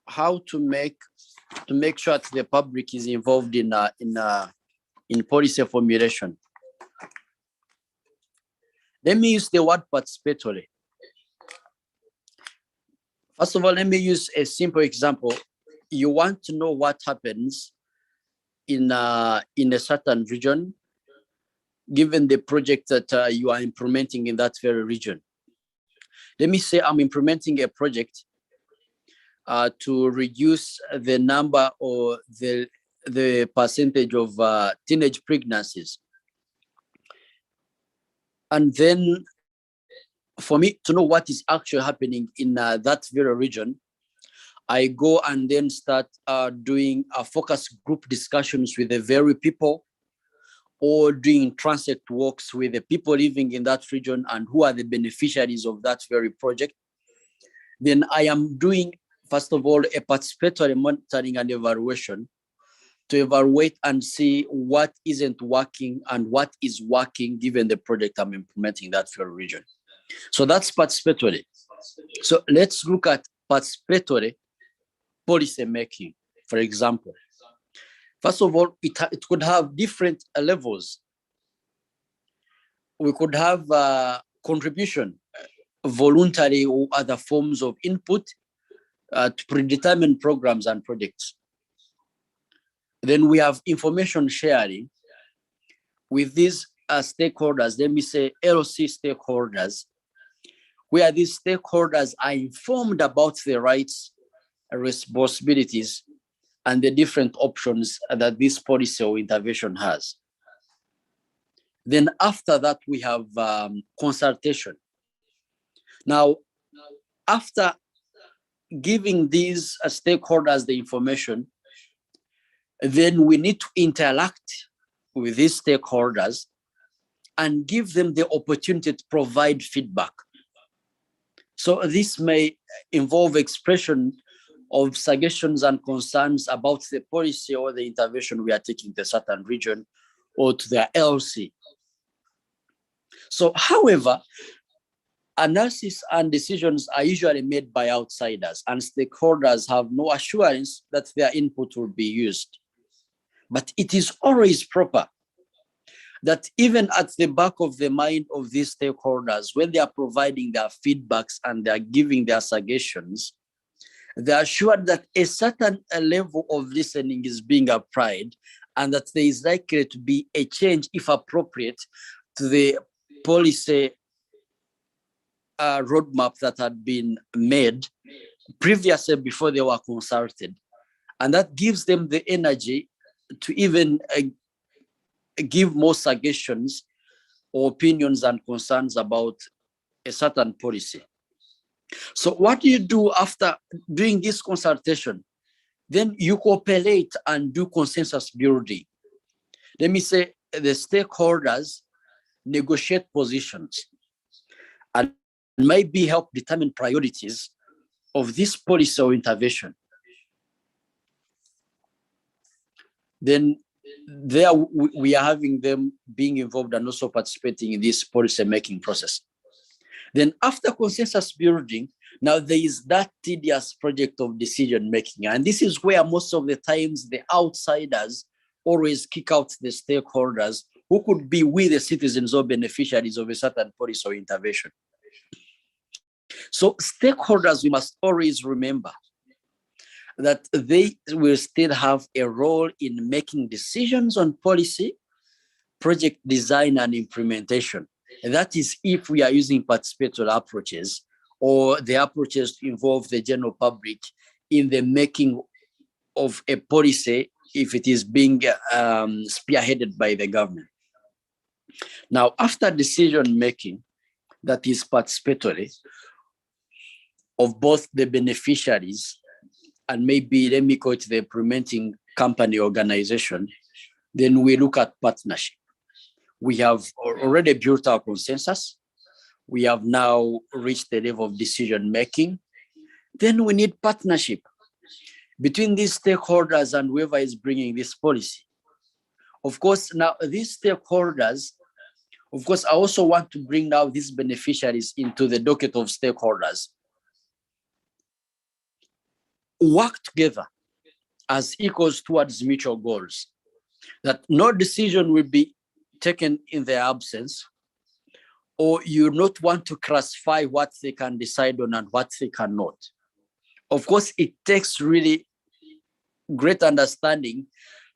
how to make sure that the public is involved in policy formulation. Let me use the word participatory. First of all, let me use a simple example. You want to know what happens in a certain region, given the project that you are implementing in that very region. Let me say I'm implementing a project to reduce the number or the percentage of teenage pregnancies. And then for me to know what is actually happening in that very region, I go and then start doing focus group discussions with the very people, or doing transit walks with the people living in that region and who are the beneficiaries of that very project. Then I am doing, first of all, a participatory monitoring and evaluation to evaluate and see what isn't working and what is working given the project I'm implementing in that very region. So that's participatory. So let's look at participatory policy making, for example. First of all, it could have different levels. We could have contribution, voluntary or other forms of input to predetermined programs and projects. Then we have information sharing with these stakeholders, let me say LOC stakeholders, where these stakeholders are informed about their rights, responsibilities, and the different options that this policy or intervention has. Then after that, we have consultation. Now, after giving these stakeholders the information, then we need to interact with these stakeholders and give them the opportunity to provide feedback. So this may involve expression of suggestions and concerns about the policy or the intervention we are taking to a certain region or to their LC. So, however, analysis and decisions are usually made by outsiders, and stakeholders have no assurance that their input will be used. But it is always proper that even at the back of the mind of these stakeholders, when they are providing their feedbacks and they are giving their suggestions, they are assured that a certain level of listening is being applied and that there is likely to be a change, if appropriate, to the policy roadmap that had been made previously before they were consulted. And that gives them the energy to even give more suggestions or opinions and concerns about a certain policy. So what do you do after doing this consultation? Then you cooperate and do consensus building. Let me say the stakeholders negotiate positions and maybe help determine priorities of this policy or intervention. Then there we are having them being involved and also participating in this policy making process. Then after consensus building, now there is that tedious project of decision making. And this is where most of the times the outsiders always kick out the stakeholders who could be we the citizens or beneficiaries of a certain policy or intervention. So stakeholders, we must always remember that they will still have a role in making decisions on policy, project design, and implementation. And that is if we are using participatory approaches or the approaches to involve the general public in the making of a policy if it is being spearheaded by the government. Now, after decision making that is participatory of both the beneficiaries and maybe, let me call it the implementing company organization, then we look at partnership. We have already built our consensus. We have now reached the level of decision making. Then we need partnership between these stakeholders and whoever is bringing this policy. Of course, now these stakeholders, of course, I also want to bring now these beneficiaries into the docket of stakeholders. Work together as equals towards mutual goals, that no decision will be taken in their absence, or you not want to classify what they can decide on and what they cannot. Of course, it takes really great understanding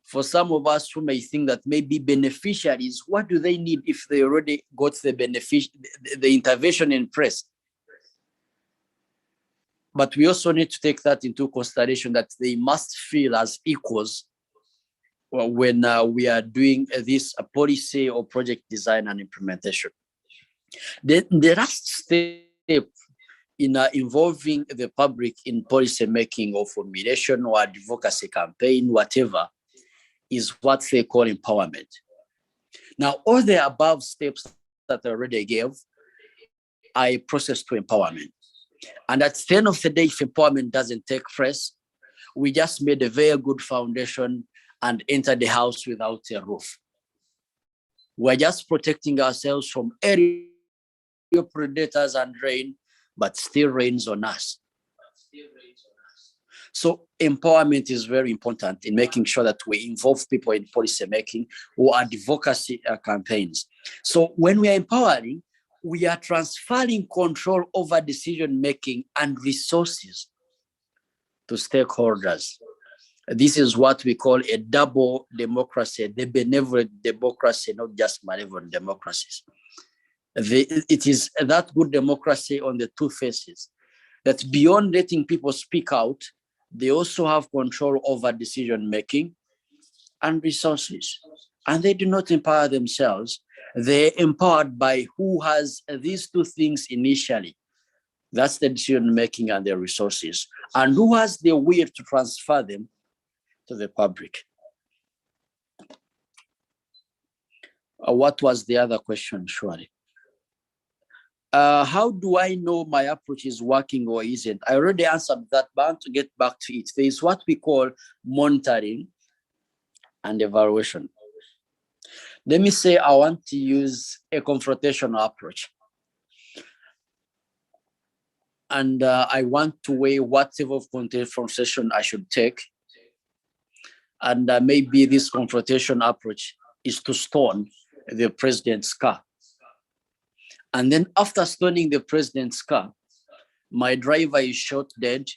for some of us who may think that maybe beneficiaries, what do they need if they already got the intervention in place? But we also need to take that into consideration that they must feel as equals when we are doing this policy or project design and implementation. Then the last step in involving the public in policy making or formulation or advocacy campaign, whatever, is what they call empowerment. Now, all the above steps that I already gave are a process to empowerment. And at the end of the day, if empowerment doesn't take place, we just made a very good foundation and entered the house without a roof. We're just protecting ourselves from aerial predators and rain, but still rains on us. So empowerment is very important in making sure that we involve people in policy making or advocacy campaigns. So when we are empowering, we are transferring control over decision making and resources to stakeholders. This is what we call a double democracy, the benevolent democracy, not just malevolent democracies. It is that good democracy on the two faces, that beyond letting people speak out, they also have control over decision-making and resources. And they do not empower themselves. They're empowered by who has these two things initially. That's the decision-making and the resources. And who has the will to transfer them to the public. What was the other question, Shwari? How do I know my approach is working or isn't? I already answered that, but I want to get back to it. There is what we call monitoring and evaluation. Let me say I want to use a confrontational approach. And I want to weigh what type of confrontation I should take. And maybe this confrontation approach is to stone the president's car. And then after stoning the president's car, my driver is shot dead,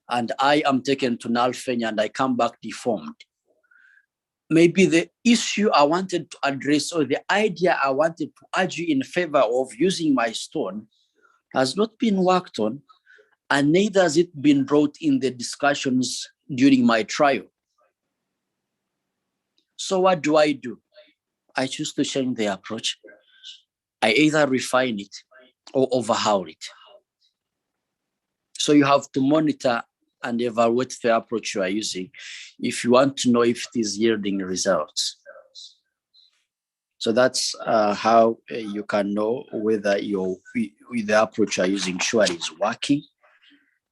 and I am taken to Nalfenya and I come back deformed. Maybe the issue I wanted to address or the idea I wanted to argue in favor of using my stone has not been worked on, and neither has it been brought in the discussions during my trial. So what do? I choose to change the approach. I either refine it or overhaul it. So you have to monitor and evaluate the approach you are using if you want to know if it is yielding results. So that's how you can know whether the approach you are using surely is working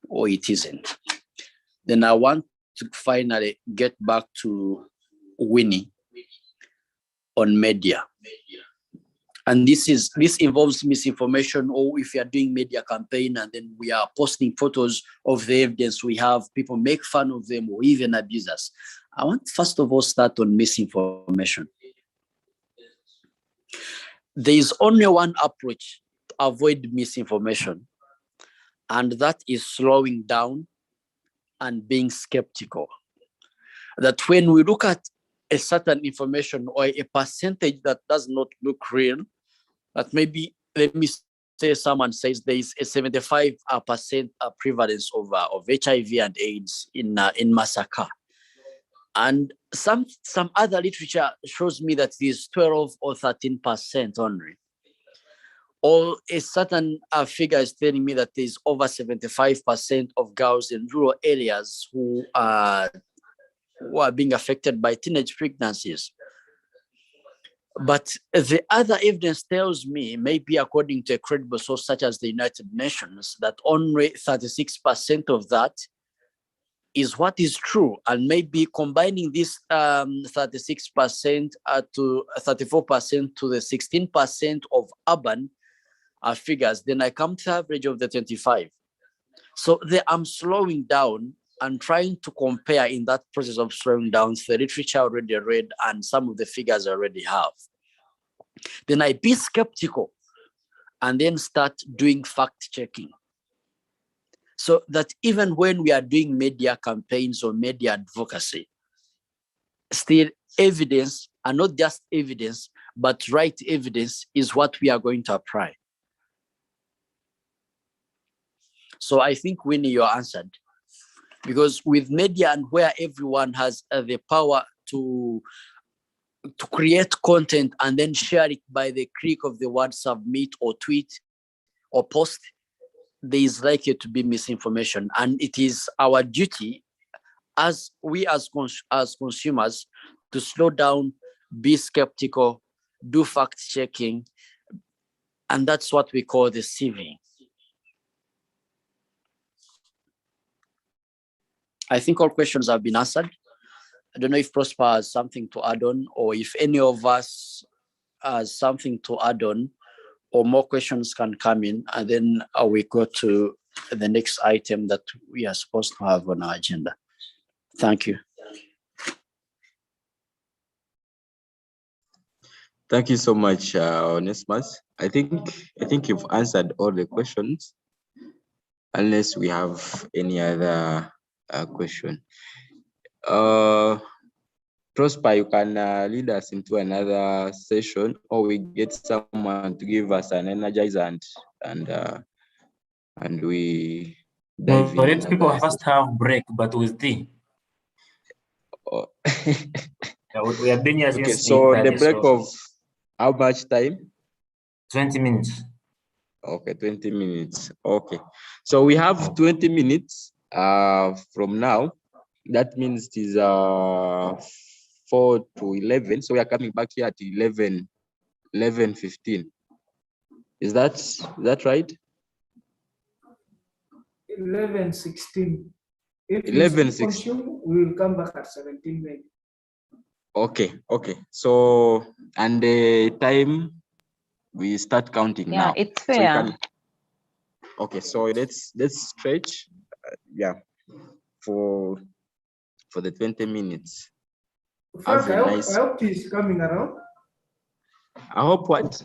or it isn't. Then I want to finally get back to Winnie on media. And this involves misinformation, or if you are doing media campaign and then we are posting photos of the evidence we have, people make fun of them or even abuse us. I want first of all start on misinformation. There is only one approach to avoid misinformation, and that is slowing down and being skeptical. That when we look at a certain information or a percentage that does not look real, that maybe, let me say someone says there is a 75% prevalence of HIV and AIDS in Masaka. And some other literature shows me that it is 12 or 13% only. Or a certain figure is telling me that there is over 75% of girls in rural areas who are being affected by teenage pregnancies. But the other evidence tells me, maybe according to a credible source such as the United Nations, that only 36% of that is what is true. And maybe combining this 36% to 34% to the 16% of urban figures, then I come to the average of the 25. So I'm slowing down and trying to compare in that process of slowing down the literature already read and some of the figures I already have. Then I be skeptical and then start doing fact checking. So that even when we are doing media campaigns or media advocacy, still evidence, and not just evidence, but right evidence is what we are going to apply. So I think, Winnie, you're answered. Because with media and where everyone has the power to create content and then share it by the click of the word submit or tweet or post, there is likely to be misinformation. And it is our duty as consumers to slow down, be skeptical, do fact checking. And that's what we call the sieving. I think all questions have been answered. I don't know if Prosper has something to add on, or if any of us has something to add on, or more questions can come in, and then we go to the next item that we are supposed to have on our agenda. Thank you. Thank you so much, Onesimus. I think you've answered all the questions, unless we have any other question. Prosper, you can lead us into another session, or we get someone to give us an energizer and we dive in. Let people first have break, but with tea. Oh. Yeah, we have been here Okay, since so 8:30, the break of how much time? 20 minutes. Okay, 20 minutes. Okay, so we have 20 minutes from now. That means it is 4 to 11. So we are coming back here at 11:15. Is that right? 11:16. If 11:16. we will come back at 17 minutes. Okay. So, and the time we start counting now. It's So fair. okay, so let's stretch. For the 20 minutes. Frank, I hope he's coming around. I hope what?